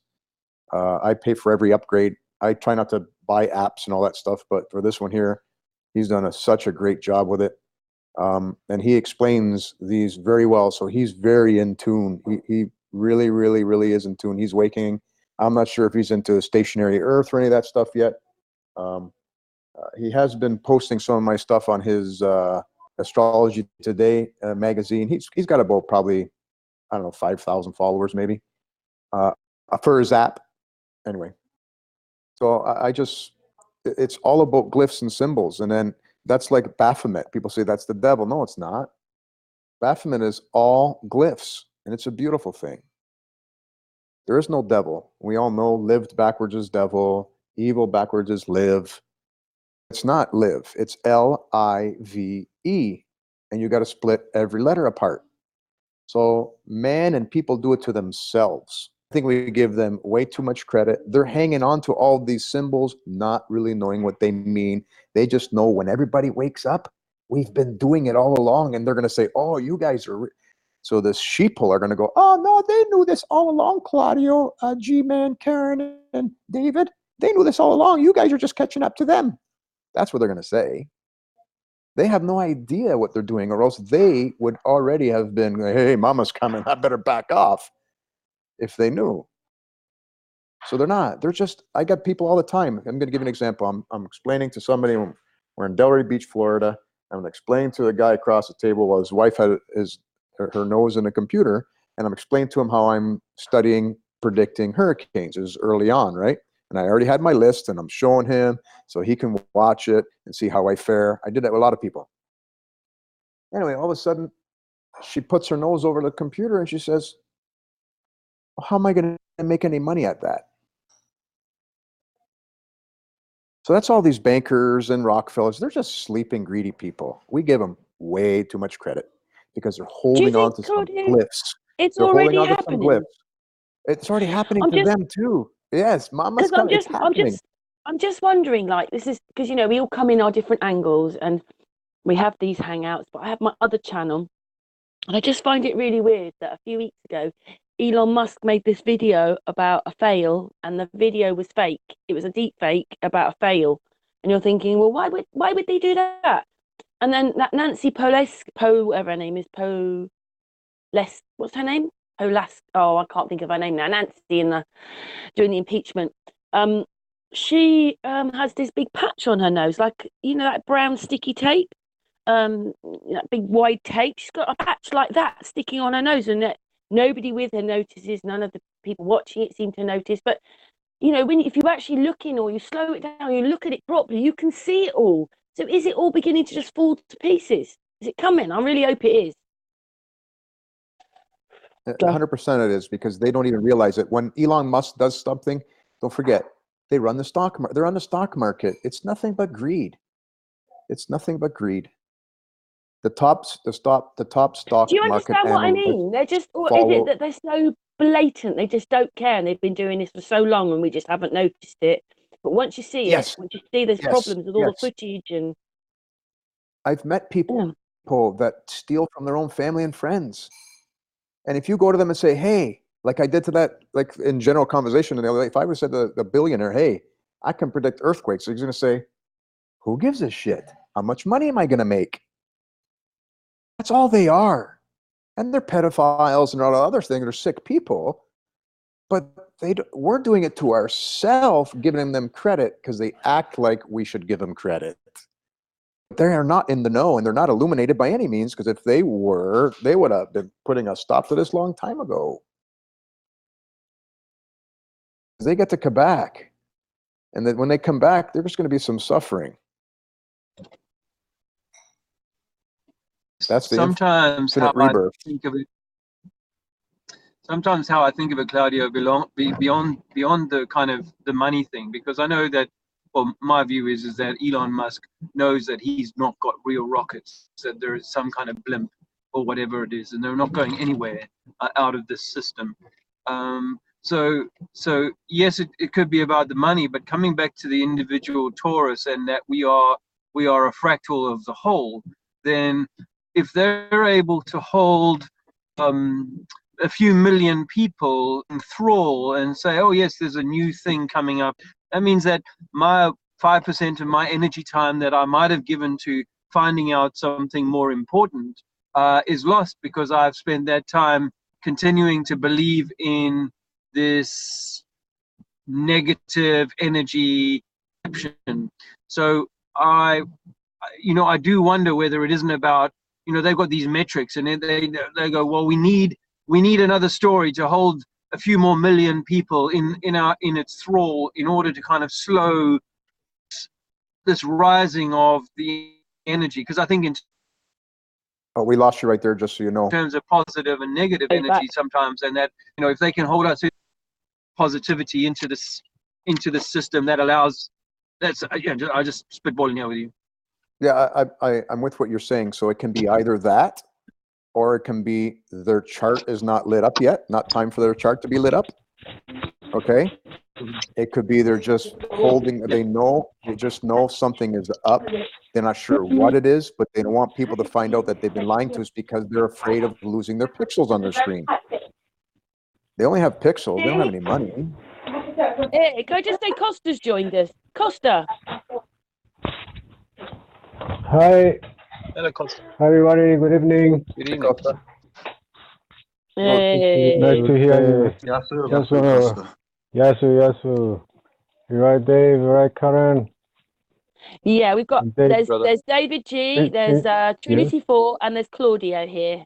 I pay for every upgrade. I try not to buy apps and all that stuff, but for this one here, he's done such a great job with it. And he explains these very well. So he's very in tune. He really, really, really is in tune. He's waking. I'm not sure if he's into stationary Earth or any of that stuff yet. He has been posting some of my stuff on his Astrology Today magazine. He's got about probably, I don't know, 5,000 followers maybe for his app. Anyway, so it's all about glyphs and symbols. And then that's like Baphomet. People say that's the devil. No, it's not. Baphomet is all glyphs, and it's a beautiful thing. There is no devil. We all know lived backwards is devil, evil backwards is live. It's not live. It's L-I-V-E, and you got to split every letter apart. So man and people do it to themselves. I think we give them way too much credit. They're hanging on to all these symbols, not really knowing what they mean. They just know when everybody wakes up, we've been doing it all along, and they're going to say, oh, you guys are... So the sheeple are going to go, oh, no, they knew this all along, Claudio, G-Man, Karen, and David. They knew this all along. You guys are just catching up to them. That's what they're going to say. They have no idea what they're doing, or else they would already have been, hey, mama's coming, I better back off, if they knew. So they're not. They're just, I got people all the time. I'm going to give you an example. I'm explaining to somebody, we're in Delray Beach, Florida. I'm explaining to a guy across the table while his wife had her nose in a computer, and I'm explaining to him how I'm studying predicting hurricanes. It was early on, right? And I already had my list, and I'm showing him so he can watch it and see how I fare. I did that with a lot of people. Anyway, all of a sudden, she puts her nose over the computer and she says, how am I going to make any money at that? So that's all these bankers and Rockefellers. They're just sleeping, greedy people. We give them way too much credit because they're holding on to some glyphs. It's They're already holding on to happening. some glyphs. It's already happening to them too. Yes, mama's coming. It's happening. I'm just wondering, like, this is because, you know, we all come in our different angles and we have these hangouts, but I have my other channel, and I just find it really weird that a few weeks ago, Elon Musk made this video about a fail, and the video was fake. It was a deep fake about a fail, and you're thinking, well, why would they do that? And then that Nancy whatever her name is, what's her name? Oh, I can't think of her name now. Nancy doing the impeachment. She has this big patch on her nose, like, you know, that brown sticky tape, that big wide tape. She's got a patch like that sticking on her nose, and nobody with her notices. None of the people watching it seem to notice. But, you know, if you actually look in, or you slow it down, you look at it properly, you can see it all. So is it all beginning to just fall to pieces? Is it coming? I really hope it is. 100% it is, because they don't even realize it. When Elon Musk does something, don't forget, they run the stock market. They're on the stock market. It's nothing but greed. It's nothing but greed. The top stock market. Do you understand what I mean? They're just, or is it that they're so blatant? They just don't care, and they've been doing this for so long, and we just haven't noticed it. But once you see Yes. it, once you see there's Yes. problems with all the Yes. footage and I've met people that steal from their own family and friends. And if you go to them and say, hey, like I did to that, like in general conversation the other day, if I would have said to the billionaire, hey, I can predict earthquakes, he's going to say, who gives a shit? How much money am I going to make? That's all they are. And they're pedophiles and all the other things. They're sick people. But we're doing it to ourselves, giving them credit because they act like we should give them credit. They are not in the know, and they're not illuminated by any means, because if they were, they would have been putting a stop to this long time ago. They get to come back. And then when they come back, there's going to be some suffering. That's the sometimes how rebirth. I think of it. Sometimes how I think of it, Claudio, beyond the kind of the money thing, because I know that, well, my view is that Elon Musk knows that he's not got real rockets, that there is some kind of blimp or whatever it is, and they're not going anywhere out of this system. So yes, it could be about the money, but coming back to the individual Taurus and that we are a fractal of the whole, then if they're able to hold a few million people in thrall and say, oh yes, there's a new thing coming up, that means that my 5% of my energy time that I might have given to finding out something more important is lost, because I've spent that time continuing to believe in this negative energy perception. So I do wonder whether it isn't about, they've got these metrics and they go, well, we need another story to hold a few more million people in its thrall in order to kind of slow this rising of the energy. Because I think in we lost you right there, just so you know. In terms of positive and negative energy sometimes, and that, if they can hold us positivity into this system, that allows, I just spitballing here with you. Yeah, I'm with what you're saying. So it can be either that, or it can be their chart is not lit up yet, not time for their chart to be lit up. Okay. It could be they're just holding, they just know something is up. They're not sure what it is, but they don't want people to find out that they've been lying to us because they're afraid of losing their pixels on their screen. They only have pixels. They don't have any money. Hey, can I just say Kosta's joined us? Kosta. Hi. Hello, Kosta. Hi, everybody. Good evening. Good evening. Kosta. Hey. Nice to hear you. Yasu. You right, Dave? You right, Karen? Yeah, we've got there's David G, there's Trinity yes. 4, and there's Claudio here.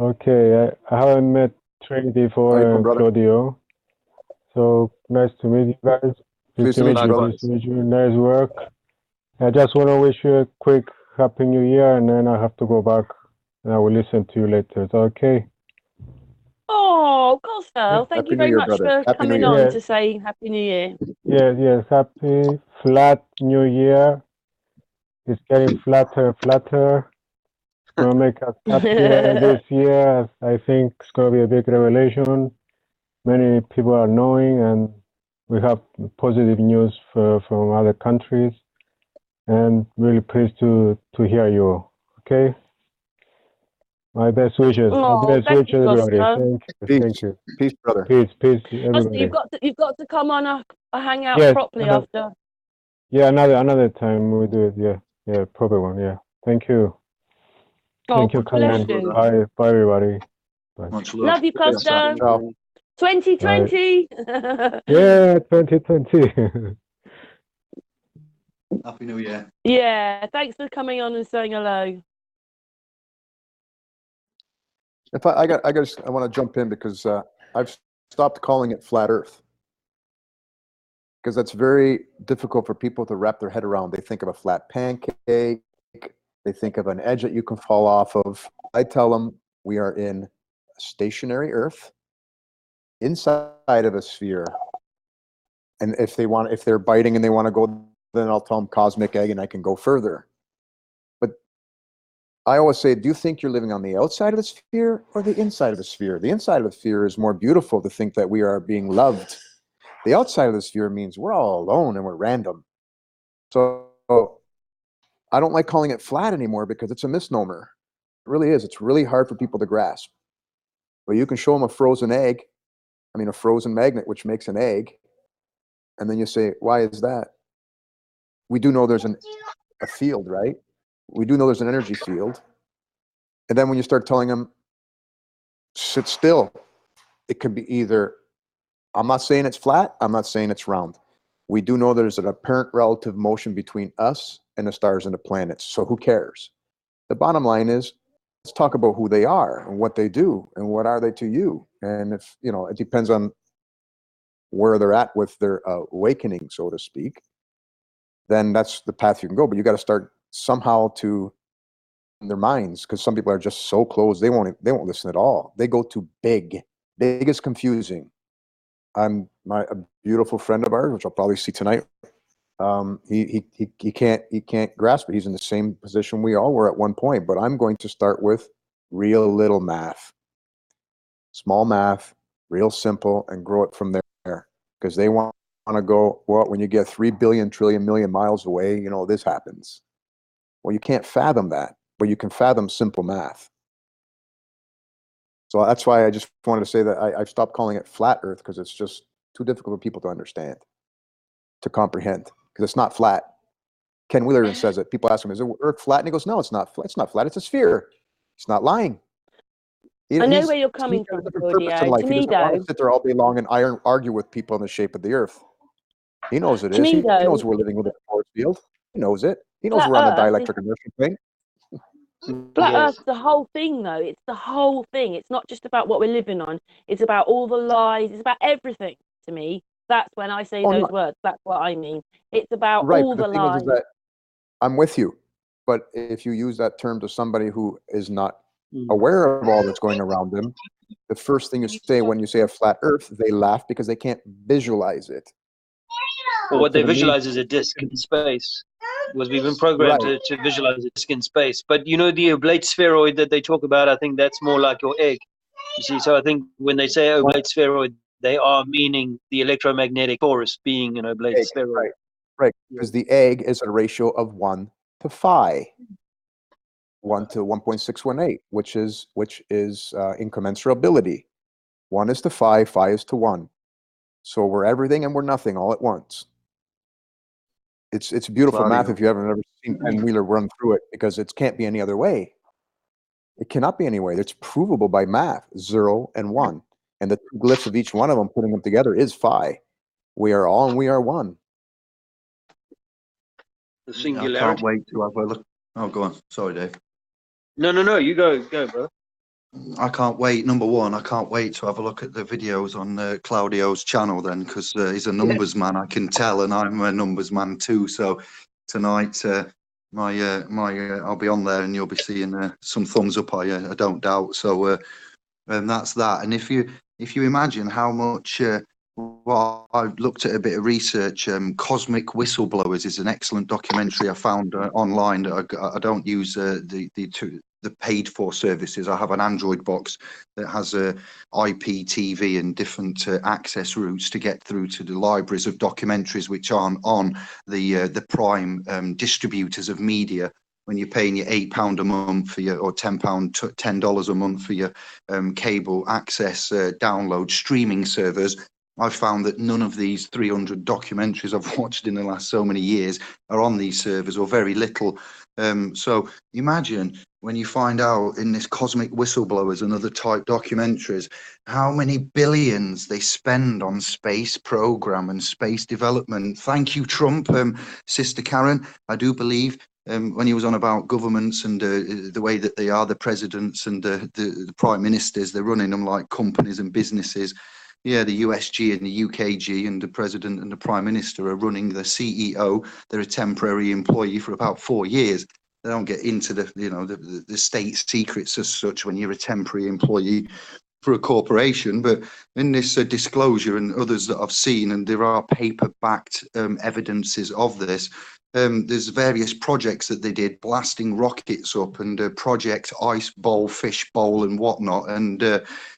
Okay, I haven't met Trinity 4 and Claudio, so nice to meet you guys. Nice to meet you. Nice work. I just want to wish you a quick Happy New Year, and then I have to go back, and I will listen to you later. Is that okay? Oh, Kosta, thank you very much for coming on to say Happy New Year. Yes, happy flat New Year. It's getting flatter and flatter. It's going to make us happier this year. I think it's going to be a big revelation. Many people are knowing, and we have positive news from other countries. And really pleased to hear you. Okay? My best wishes. Oh, my best wishes, everybody. Thank you. Peace, brother. Peace, everybody. Kosta, you've got to come on a hangout properly after. Yeah, another time we do it. Yeah, proper one. Yeah. Thank you. Thank you, Karen. Bye, everybody. Bye. Much love. Love you, Kosta. 2020. Yeah, 2020. Happy New Year. Yeah, thanks for coming on and saying hello. If I want to jump in because I've stopped calling it flat Earth, because that's very difficult for people to wrap their head around. They think of a flat pancake. They think of an edge that you can fall off of. I tell them we are in a stationary Earth inside of a sphere. And if they're biting and they want to go, then I'll tell them cosmic egg and I can go further. But I always say, do you think you're living on the outside of the sphere or the inside of the sphere? The inside of the sphere is more beautiful to think that we are being loved. The outside of the sphere means we're all alone and we're random. So I don't like calling it flat anymore because it's a misnomer. It really is. It's really hard for people to grasp. But you can show them a frozen magnet, which makes an egg. And then you say, why is that? We do know there's a field, right? We do know there's an energy field. And then when you start telling them, sit still, it could be either, I'm not saying it's flat, I'm not saying it's round. We do know there's an apparent relative motion between us and the stars and the planets. So who cares? The bottom line is, let's talk about who they are and what they do and what are they to you. And if, it depends on where they're at with their awakening, so to speak, then that's the path you can go. But you got to start somehow to in their minds, because some people are just so closed, they won't listen at all. They go to big. Big is confusing. A beautiful friend of ours, which I'll probably see tonight, he can't grasp it. He's in the same position we all were at one point. But I'm going to start with real little math, small math, real simple, and grow it from there. Because they want to go, well, when you get 3 billion trillion million miles away, this happens. Well, you can't fathom that, but you can fathom simple math. So that's why I just wanted to say that I've stopped calling it flat Earth, because it's just too difficult for people to understand, to comprehend, because it's not flat. Ken Wheeler says it. People ask him, is the Earth flat? And he goes, no, it's not flat. It's not flat. It's a sphere. He's not lying. I know where you're coming from, Claudio. To me, though, he doesn't want to sit there all day long and argue with people on the shape of the Earth. He knows it is. He knows we're living within a force field. He knows it. He knows we're on the dielectric inertia thing. Flat Earth's the whole thing, though. It's the whole thing. It's not just about what we're living on. It's about all the lies. It's about everything. To me, that's when I say those words. That's what I mean. It's about all the lies. Is that I'm with you, but if you use that term to somebody who is not aware of all that's going around them, the first thing you say when you say a flat Earth, they laugh because they can't visualize it. Well, what they visualize is a disk in space. Was we've been programmed to visualize a disk in space. But the oblate spheroid that they talk about, I think that's more like your egg. You see, so I think when they say oblate spheroid, they are meaning the electromagnetic torus being an oblate spheroid. Right, because the egg is a ratio of 1 to phi. 1 to 1.618, which is incommensurability. 1 is to phi, phi is to 1. So we're everything and we're nothing all at once. It's beautiful math if you haven't ever seen Ken Wheeler run through it, because it can't be any other way. It cannot be any way. It's provable by math, 0 and 1. And the glyphs of each one of them, putting them together, is phi. We are all and we are one. The singularity. I can't wait to have a look. Oh, go on. Sorry, Dave. No, you go, bro. I can't wait. Number one, I can't wait to have a look at the videos on Claudio's channel then, because he's a numbers man, I can tell, and I'm a numbers man too. So tonight, I'll be on there, and you'll be seeing some thumbs up. I don't doubt. So that's that. And if you imagine how much. Well, I've looked at a bit of research. Cosmic Whistleblowers is an excellent documentary I found online. I don't use the paid for services. I have an Android box that has a IPTV and different access routes to get through to the libraries of documentaries which aren't on the prime distributors of media. When you're paying your £8 a month for your, or $10 a month for your cable access download streaming servers, I've found that none of these 300 documentaries I've watched in the last so many years are on these servers, or very little. So imagine when you find out in this Cosmic Whistleblowers and other type documentaries, how many billions they spend on space program and space development. Thank you, Trump. Sister Karen, I do believe when he was on about governments and the way that they are, the presidents and the prime ministers, they're running them like companies and businesses. Yeah, the USG and the UKG and the president and the prime minister are running the CEO. They're a temporary employee for about 4 years. They don't get into the state secrets as such when you're a temporary employee for a corporation. But in this disclosure and others that I've seen, and there are paper-backed evidences of this, there's various projects that they did, blasting rockets up, and Project Ice Bowl, Fish Bowl, and whatnot. And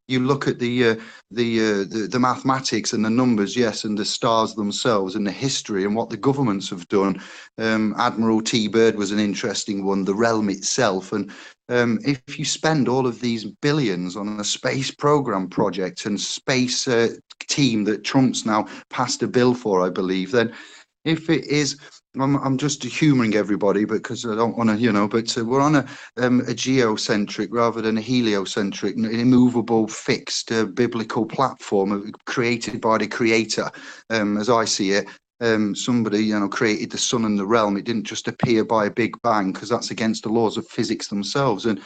you look at the mathematics and the numbers, yes, and the stars themselves, and the history and what the governments have done. Admiral T. Bird was an interesting one, the realm itself. And if you spend all of these billions on a space program project and space team that Trump's now passed a bill for, I believe, then if it is, I'm just humouring everybody because I don't want to, you know, but we're on a geocentric rather than a heliocentric, an immovable, fixed biblical platform created by the Creator, as I see it. Somebody, you know, created the sun and the realm. It didn't just appear by a big bang, because that's against the laws of physics themselves. And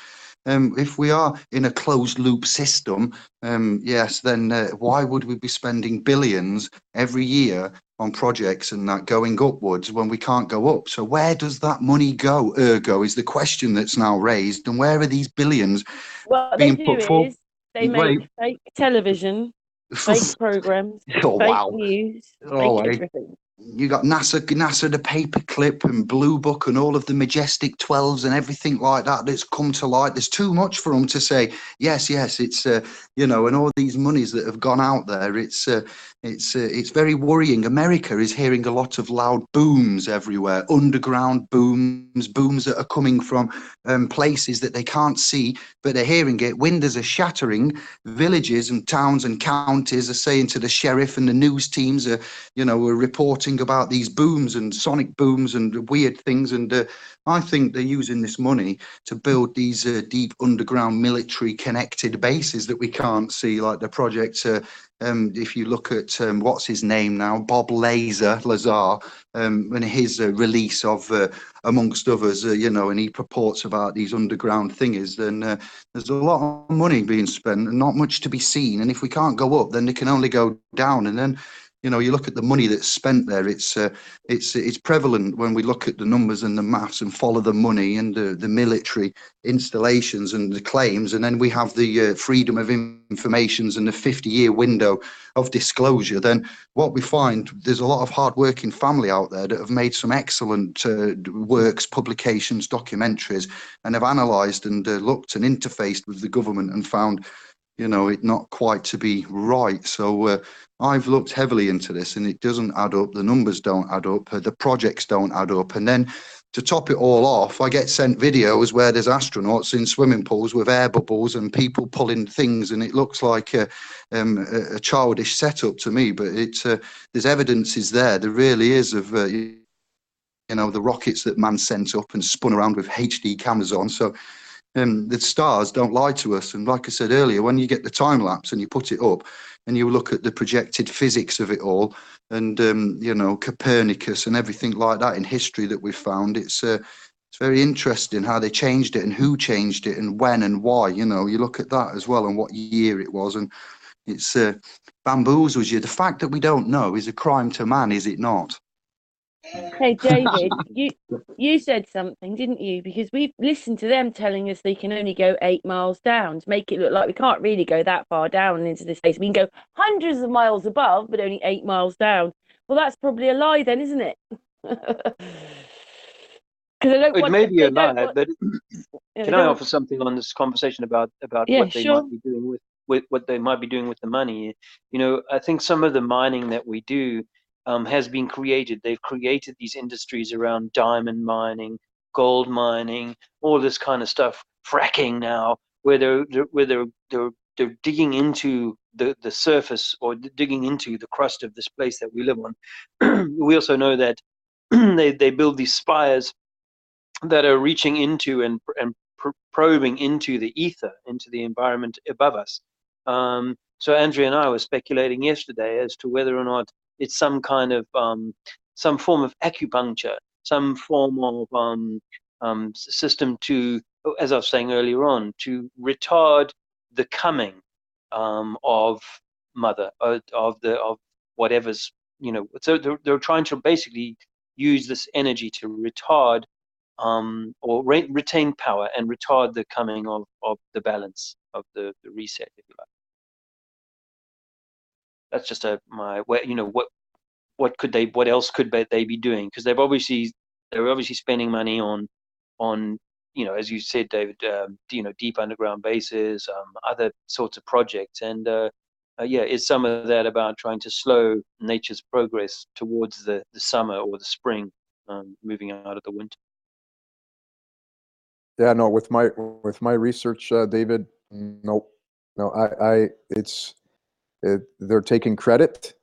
if we are in a closed loop system, yes, then why would we be spending billions every year on projects and that going upwards when we can't go up? So where does that money go? Ergo is the question that's now raised. And where are these billions What they being do put forward? is they make fake television, fake programs, Oh, fake wow. news, Oh, fake everything. you got NASA, the paperclip, and Blue Book, and all of the majestic 12s and everything like that that's come to light. There's too much for them to say, yes, it's, you know, and all these monies that have gone out there. It's very worrying. America is hearing a lot of loud booms everywhere, underground booms that are coming from places that they can't see, but they're hearing it. Windows are shattering. Villages and towns and counties are saying to the sheriff, and the news teams are, you know, we're reporting about these booms and sonic booms and weird things. And I think they're using this money to build these deep underground military connected bases that we can't see, like the project. If you look at what's his name now, Bob Lazar, and his release of, amongst others, you know, and he purports about these underground thingies, then there's a lot of money being spent and not much to be seen. And if we can't go up, then they can only go down. And then, you know, you look at the money that's spent there. It's prevalent when we look at the numbers and the maths and follow the money and the military installations and the claims, and then we have the freedom of informations and the 50-year window of disclosure. Then what we find, there's a lot of hard-working family out there that have made some excellent works, publications, documentaries, and have analysed and looked and interfaced with the government and found, you know, it not quite to be right. So I've looked heavily into this, and it doesn't add up. The numbers don't add up. The projects don't add up. And then to top it all off, I get sent videos where there's astronauts in swimming pools with air bubbles and people pulling things, and it looks like a childish setup to me. But it's there's evidence is there. There really is of you know, the rockets that man sent up and spun around with HD cameras on. So the stars don't lie to us. And like I said earlier, when you get the time lapse and you put it up and you look at the projected physics of it all, and you know, Copernicus and everything like that in history that we've found, it's very interesting how they changed it and who changed it and when and why. You know, you look at that as well and what year it was, and it's bamboozles you. The fact that we don't know is a crime to man, is it not? Hey, David, you said something, didn't you? Because we've listened to them telling us they can only go 8 miles down to make it look like we can't really go that far down into the space. We can go hundreds of miles above, but only 8 miles down. Well, that's probably a lie then, isn't it? Because I don't It want. may be They a don't lie, want. but Yeah, can I offer something on this conversation about yeah, what they sure. might be doing with what they might be doing with the money? You know, I think some of the mining that we do has been created. They've created these industries around diamond mining, gold mining, all this kind of stuff, fracking now, where they're digging into the surface or digging into the crust of this place that we live on. We also know that they build these spires that are reaching into and probing into the ether, into the environment above us. So Andrea and I were speculating yesterday as to whether or not it's some kind of some form of acupuncture, some form of system to, as I was saying earlier on, to retard the coming of mother, of whatever's, you know. So they're trying to basically use this energy to retard or retain power and retard the coming of the balance of the reset, if you like. That's just my, you know, what else could they be doing? Because they've obviously they're obviously spending money on as you said, David, deep underground bases, other sorts of projects, and is some of that about trying to slow nature's progress towards the summer or the spring, moving out of the winter? Yeah, no, with my research, David, no, they're taking credit.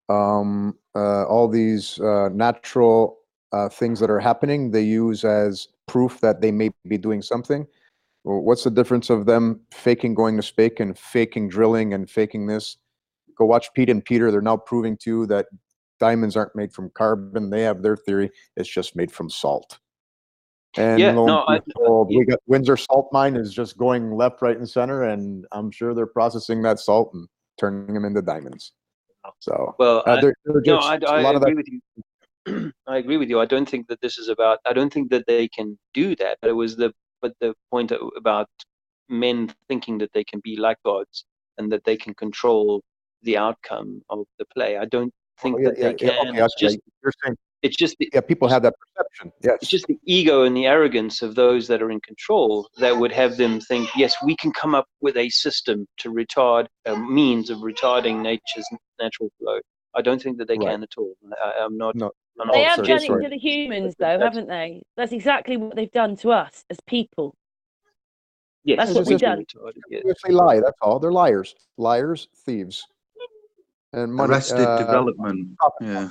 All these natural things that are happening, they use as proof that they may be doing something. Well, what's the difference of them faking going to space and faking drilling and faking this? Go watch Pete and Peter. They're now proving to you that diamonds aren't made from carbon. They have their theory. It's just made from salt. And Yeah, lo no, and behold, we got Windsor Salt Mine is just going left, right, and center, and I'm sure they're processing that salt and turning them into diamonds. So, well, they're just, I a lot of agree that. with you. I agree with you. I don't think that this is about. I don't think that they can do that. But the point about men thinking that they can be like gods and that they can control the outcome of the play. I don't think that they can. Okay, you're saying, It's just the, people have that perception. Yes. it's just the ego and the arrogance of those that are in control that would have them think, yes, we can come up with a system to retard a means of retarding nature's natural flow. I don't think that they can at all. I'm not. No. They have done it sorry. to the humans, though, haven't they? That's exactly what they've done to us as people. Yes, that's what we've done. They lie. That's all. They're liars, thieves, and money. Arrested development. Yeah.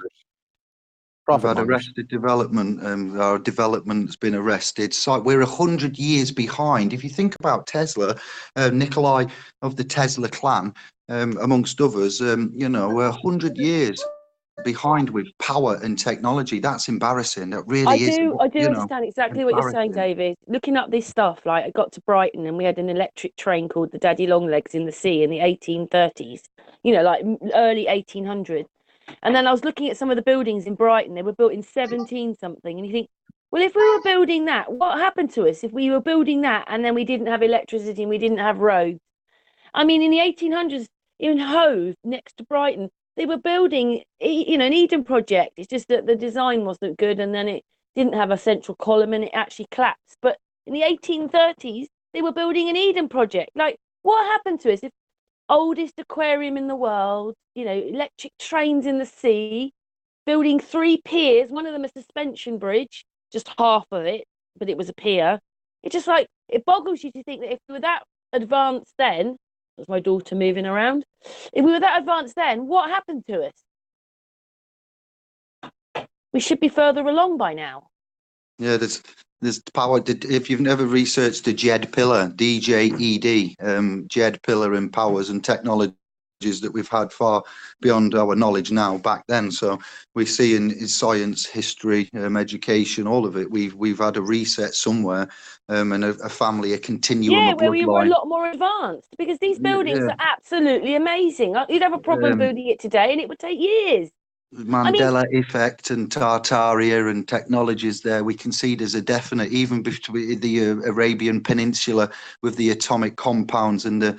We've had arrested development. Our development's been arrested. So we're 100 years behind. If you think about Tesla, Nikolai of the Tesla clan, amongst others, we're 100 years behind with power and technology. That's embarrassing. That really is. I do understand exactly what you're saying, David. Looking up this stuff, like I got to Brighton and we had an electric train called the Daddy Longlegs in the sea in the 1830s, like early 1800s. And then I was looking at some of the buildings in Brighton. They were built in 17 something. And you think, well, if we were building that, what happened to us if we were building that and then we didn't have electricity and we didn't have roads? I mean, in the 1800s, in Hove, next to Brighton, they were building, an Eden project. It's just that the design wasn't good and then it didn't have a central column and it actually collapsed. But in the 1830s, they were building an Eden project. Like, what happened to us if oldest aquarium in the world, electric trains in the sea, building 3 piers, one of them a suspension bridge, just half of it, but it was a pier. It's just like, it boggles you to think that if we were that advanced then, that's my daughter moving around, if we were that advanced then, what happened to us? We should be further along by now. Yeah, there's power. If you've never researched the JED pillar, DJED, JED pillar in powers and technologies that we've had far beyond our knowledge now back then. So we see in science, history, education, all of it, we've had a reset somewhere, and a family, a continuum. Yeah, of where we were a bloodline. lot more advanced, because these buildings are absolutely amazing. You'd have a problem building it today and it would take years. Mandela effect and Tartaria and technologies there we can see there's a definite, even between the Arabian Peninsula with the atomic compounds and the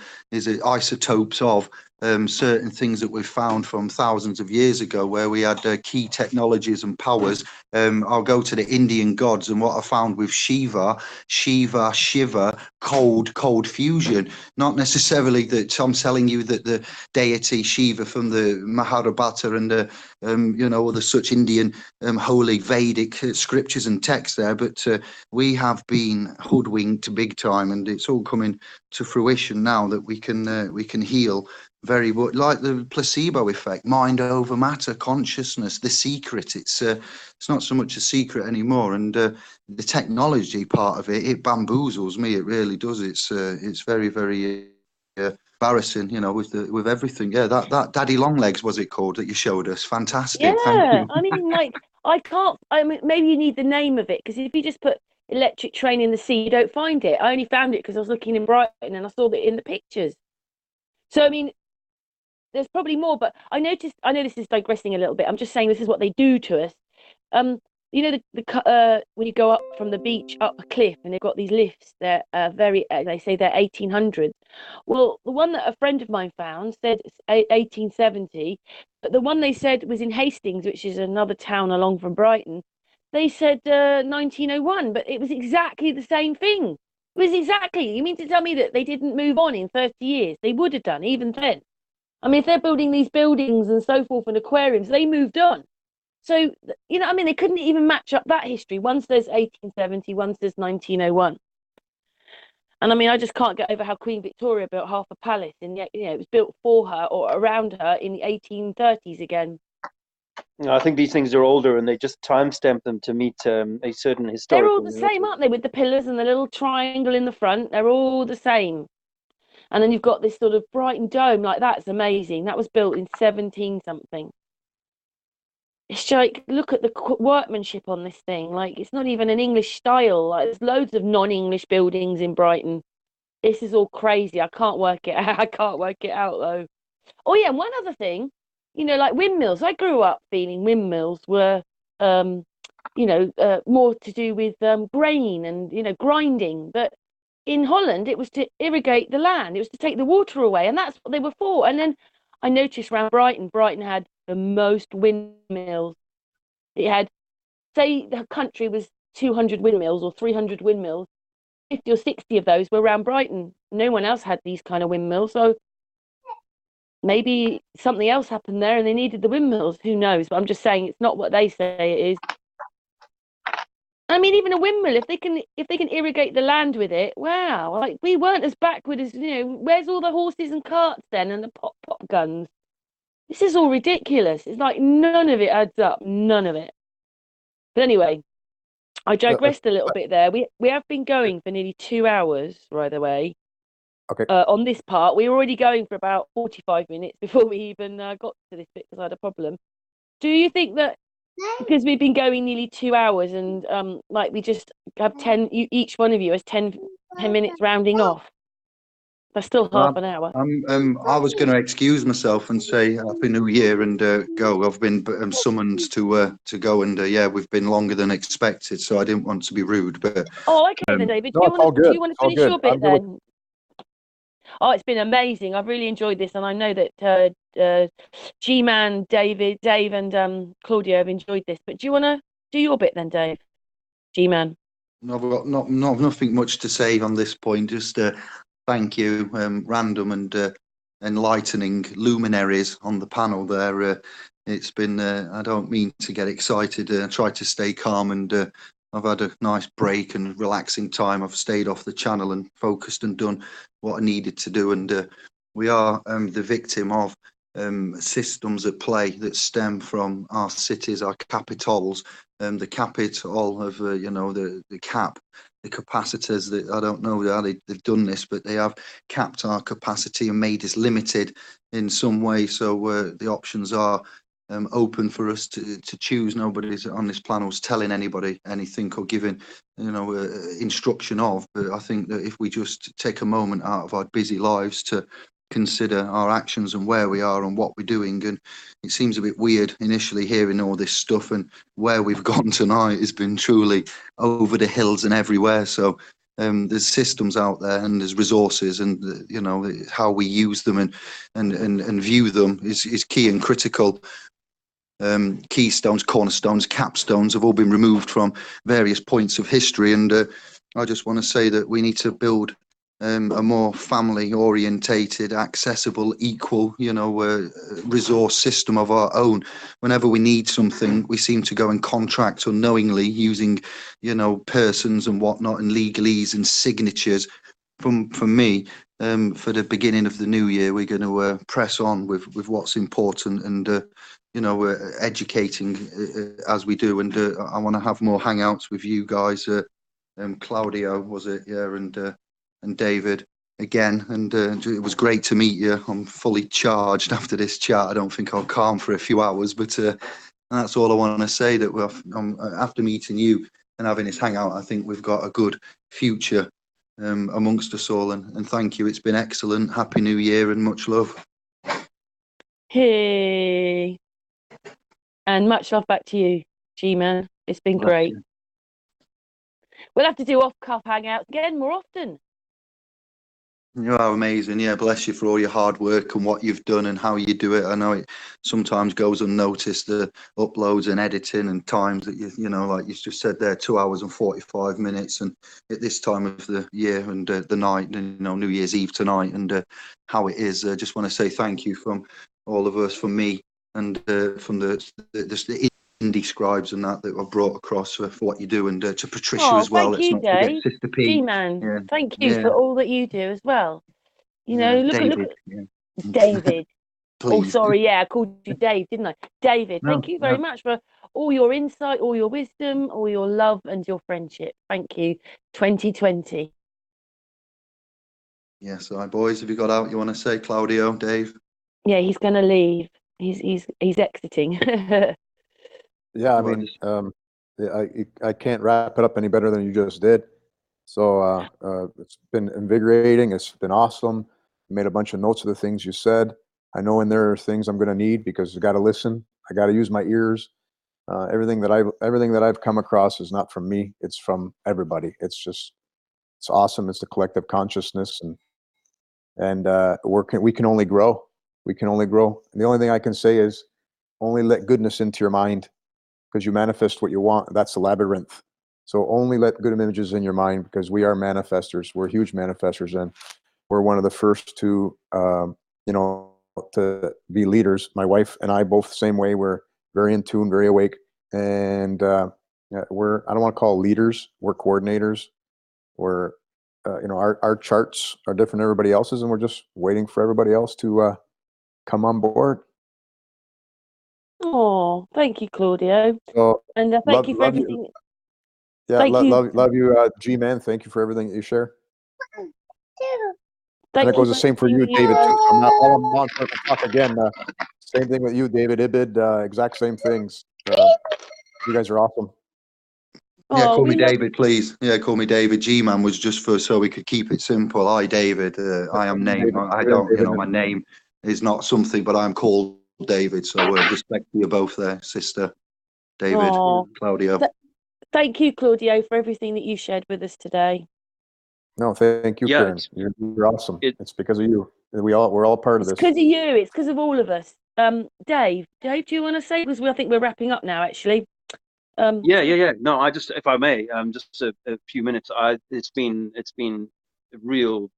isotopes of certain things that we've found from thousands of years ago where we had key technologies and powers. I'll go to the Indian gods, and what I found with Shiva, cold fusion. Not necessarily that I'm telling you that the deity Shiva from the Mahabharata and the all the such Indian holy Vedic scriptures and texts there, but we have been hoodwinked big time, and it's all coming to fruition now that we can heal very much like the placebo effect, mind over matter, consciousness, the secret. It's not so much a secret anymore, and the technology part of it bamboozles me. It really does. It's very, very embarrassing, with everything. Yeah, that Daddy Longlegs, was it called, that you showed us? Fantastic. Yeah, thank you. I mean, maybe you need the name of it, because if you just put electric train in the sea, you don't find it. I only found it because I was looking in Brighton and I saw it in the pictures. So I mean, there's probably more, but I know this is digressing a little bit. I'm just saying this is what they do to us. The when you go up from the beach up a cliff and they've got these lifts, they're they say they're 1800s. Well, the one that a friend of mine found said it's 1870, but the one they said was in Hastings, which is another town along from Brighton. they said 1901, but it was exactly the same thing. It was exactly. You mean to tell me that they didn't move on in 30 years? They would have done even then. I mean, if they're building these buildings and so forth and aquariums, they moved on. So, you know, I mean, they couldn't even match up that history. One says 1870, one says 1901. And I mean, I just can't get over how Queen Victoria built half a palace, and yet, you know, it was built for her or around her in the 1830s again. I think these things are older, and they just timestamp them to meet a certain historical. They're all the same, aren't they? With the pillars and the little triangle in the front, they're all the same. And then you've got this sort of Brighton dome, like that's amazing. That was built in 17 something. It's like, look at the workmanship on this thing. Like, it's not even an English style. Like, there's loads of non-English buildings in Brighton. This is all crazy. I can't work it out. I can't work it out though. Oh yeah, and one other thing, you know, like windmills. I grew up feeling windmills were, more to do with grain and, you know, grinding. But in Holland, it was to irrigate the land. It was to take the water away, and that's what they were for. And then I noticed around Brighton had the most windmills. It had, say, the country was 200 windmills or 300 windmills. 50 or 60 of those were around Brighton. No one else had these kind of windmills. So maybe something else happened there and they needed the windmills. Who knows? But I'm just saying it's not what they say it is. I mean, even a windmill, if they can irrigate the land with it, wow! Like, we weren't as backward as, you know. Where's all the horses and carts then, and the pop guns? This is all ridiculous. It's like none of it adds up. None of it. But anyway, I digressed a little bit there. We have been going for nearly 2 hours, by the way. Okay. On this part, we were already going for about 45 minutes before we even got to this bit because I had a problem. Do you think that because we've been going nearly 2 hours and like we just have 10, each one of you has 10 minutes rounding off? That's still half an hour. I was going to excuse myself and say Happy New Year and go. I've been summoned to go, and yeah, we've been longer than expected, so I didn't want to be rude. But okay then, David. Do you want to finish your bit then? Oh, it's been amazing. I've really enjoyed this, and I know that G-Man, Dave, and Claudio have enjoyed this. But do you want to do your bit then, Dave? G-Man. I've got nothing much to say on this point. Just thank you, random and enlightening luminaries on the panel there. It's been, I don't mean to get excited. I try to stay calm, and I've had a nice break and relaxing time. I've stayed off the channel and focused and done what I needed to do. And we are the victim of systems at play that stem from our cities, our capitals, the capital of, the cap, the capacitors that I don't know how they've done this, but they have capped our capacity and made us limited in some way. So the options are open for us to choose. Nobody's on this planet telling anybody anything or giving, instruction of. But I think that if we just take a moment out of our busy lives to consider our actions and where we are and what we're doing, and it seems a bit weird initially hearing all this stuff, and where we've gone tonight has been truly over the hills and everywhere. So there's systems out there and there's resources, and how we use them and view them is key and critical. Keystones, cornerstones, capstones have all been removed from various points of history, and I just want to say that we need to build a more family orientated, accessible, equal, resource system of our own. Whenever we need something, we seem to go and contract unknowingly using, persons and whatnot and legalese and signatures. For me, for the beginning of the new year, we're going to press on with what's important and, educating as we do. And I want to have more hangouts with you guys. Claudio, was it? Yeah, and David again, and it was great to meet you. I'm fully charged after this chat. I don't think I'll calm for a few hours, but that's all I want to say. That after meeting you and having this hangout, I think we've got a good future amongst us all. And thank you. It's been excellent. Happy New Year and much love. Hey, and much love back to you, G-Man. It's been great. We'll have to do off-cuff hangouts again more often. You are amazing. Yeah, bless you for all your hard work and what you've done and how you do it. I know it sometimes goes unnoticed, the uploads and editing and times that you know, like you just said there, 2 hours and 45 minutes. And at this time of the year and the night, and, you know, New Year's Eve tonight, and how it is, I just want to say thank you from all of us, from me, and from the Indi scribes and that I've brought across for what you do, and to Patricia as well. Thank you, Let's not forget Dave. Sister P. G-Man, Yeah, thank you for all that you do as well. You know, look David. at David. Oh, Please. sorry, yeah, I called you Dave, didn't I? David, No, thank you very much for all your insight, all your wisdom, all your love and your friendship. Thank you. 2020. Yes, all right, boys. Have you got out? You want to say, Claudio, Dave? Yeah, he's going to leave. He's exiting. Yeah, I mean, I can't wrap it up any better than you just did. So it's been invigorating. It's been awesome. I made a bunch of notes of the things you said. I know in there are things I'm going to need because I got to listen. I got to use my ears. Everything that I've come across is not from me. It's from everybody. It's awesome. It's the collective consciousness, and we can only grow. We can only grow. And the only thing I can say is only let goodness into your mind, because you manifest what you want. That's the labyrinth. So only let good images in your mind, because we are manifestors. We're huge manifestors, and we're one of the first to, to be leaders. My wife and I both the same way. We're very in tune, very awake, and I don't want to call leaders. We're coordinators. We're, our charts are different than everybody else's, and we're just waiting for everybody else to come on board. Oh, thank you, Claudio. So, and thank you for everything. Yeah, love you, G-Man. Thank you for everything that you share. And it goes the same for you, David, too. So I'm not all I'm on for talk again. Same thing with you, David, Ibid, exact same things. You guys are awesome. Yeah, call me David, please. Yeah, call me David. G-Man was just so we could keep it simple. Hi, David. I am name. I don't, my name is not something, but I'm called David. So respect to you both there, sister David, Claudio. Thank you, Claudio, for everything that you shared with us today. No, thank you, Karen. You're awesome. It's because of you. We're all part of this. It's because of you. It's because of all of us. Dave, do you want to say? Because I think we're wrapping up now, actually. Yeah. No, I just, if I may, just a few minutes. It's been a real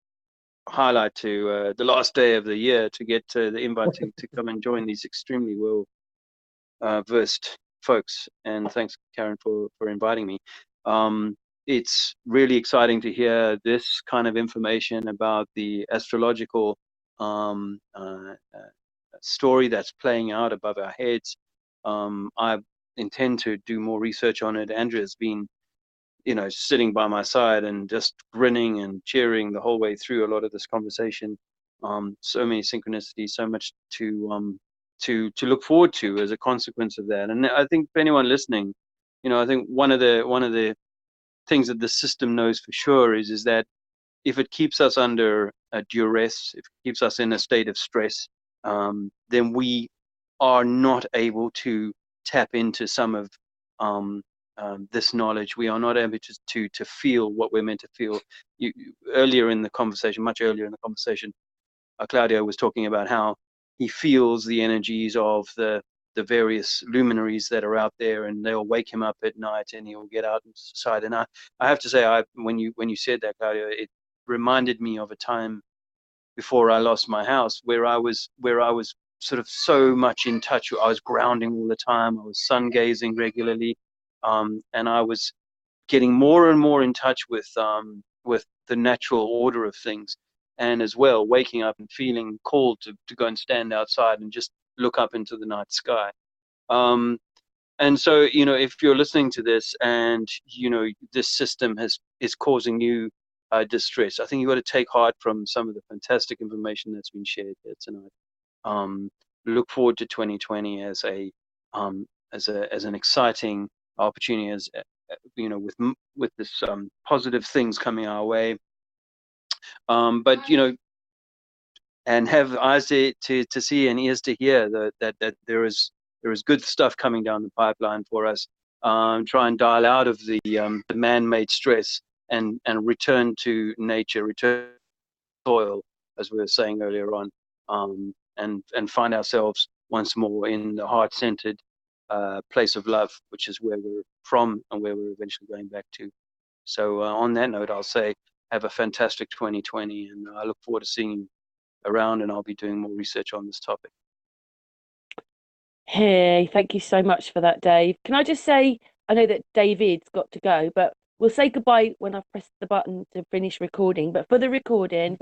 highlight to the last day of the year to get the invite to come and join these extremely well versed folks. And thanks, Karen, for inviting me. It's really exciting to hear this kind of information about the astrological story that's playing out above our heads. I intend to do more research on it. Andrea's been, sitting by my side and just grinning and cheering the whole way through a lot of this conversation. So many synchronicities, so much to look forward to as a consequence of that. And I think for anyone listening, I think one of the things that the system knows for sure is that if it keeps us under duress, if it keeps us in a state of stress, then we are not able to tap into some of this knowledge. We are not able to feel what we're meant to feel. Earlier in the conversation, much earlier in the conversation, Claudio was talking about how he feels the energies of the various luminaries that are out there, and they'll wake him up at night, and he'll get out inside. And I have to say, when you said that, Claudio, it reminded me of a time before I lost my house where I was sort of so much in touch. I was grounding all the time. I was sun gazing regularly, and I was getting more and more in touch with the natural order of things, and as well waking up and feeling called to go and stand outside and just look up into the night sky. And so, if you're listening to this and this system is causing you distress, I think you've got to take heart from some of the fantastic information that's been shared here tonight. Look forward to 2020 as an exciting opportunity, as with this positive things coming our way. But and have eyes to see and ears to hear that there is good stuff coming down the pipeline for us. Try and dial out of the man-made stress and return to nature, return soil, as we were saying earlier on, and find ourselves once more in the heart-centered place of love, which is where we're from and where we're eventually going back to. So on that note, I'll say have a fantastic 2020, and I look forward to seeing you around, and I'll be doing more research on this topic. Hey, thank you so much for that, Dave. Can I just say, I know that David's got to go, but we'll say goodbye when I press the button to finish recording. But for the recording,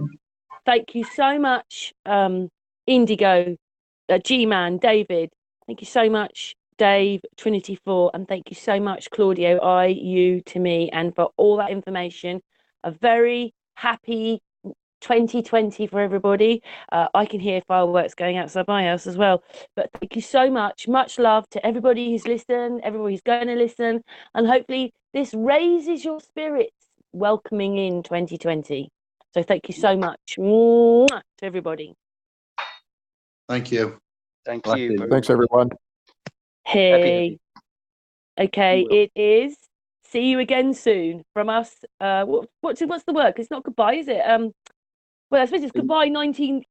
thank you so much, Indigo, G-Man, David. Thank you so much, Dave, Trinity4, and thank you so much, Claudio, I, you, to me, and for all that information. A very happy 2020 for everybody. I can hear fireworks going outside my house as well. But thank you so much. Much love to everybody who's listened, everybody who's going to listen, and hopefully this raises your spirits welcoming in 2020. So thank you so much. Mwah, to everybody. Thank you. Thank you. Thanks, everyone. Hey. Okay, it is. See you again soon from us. What's the word? It's not goodbye, is it? Well, I suppose it's goodbye 19.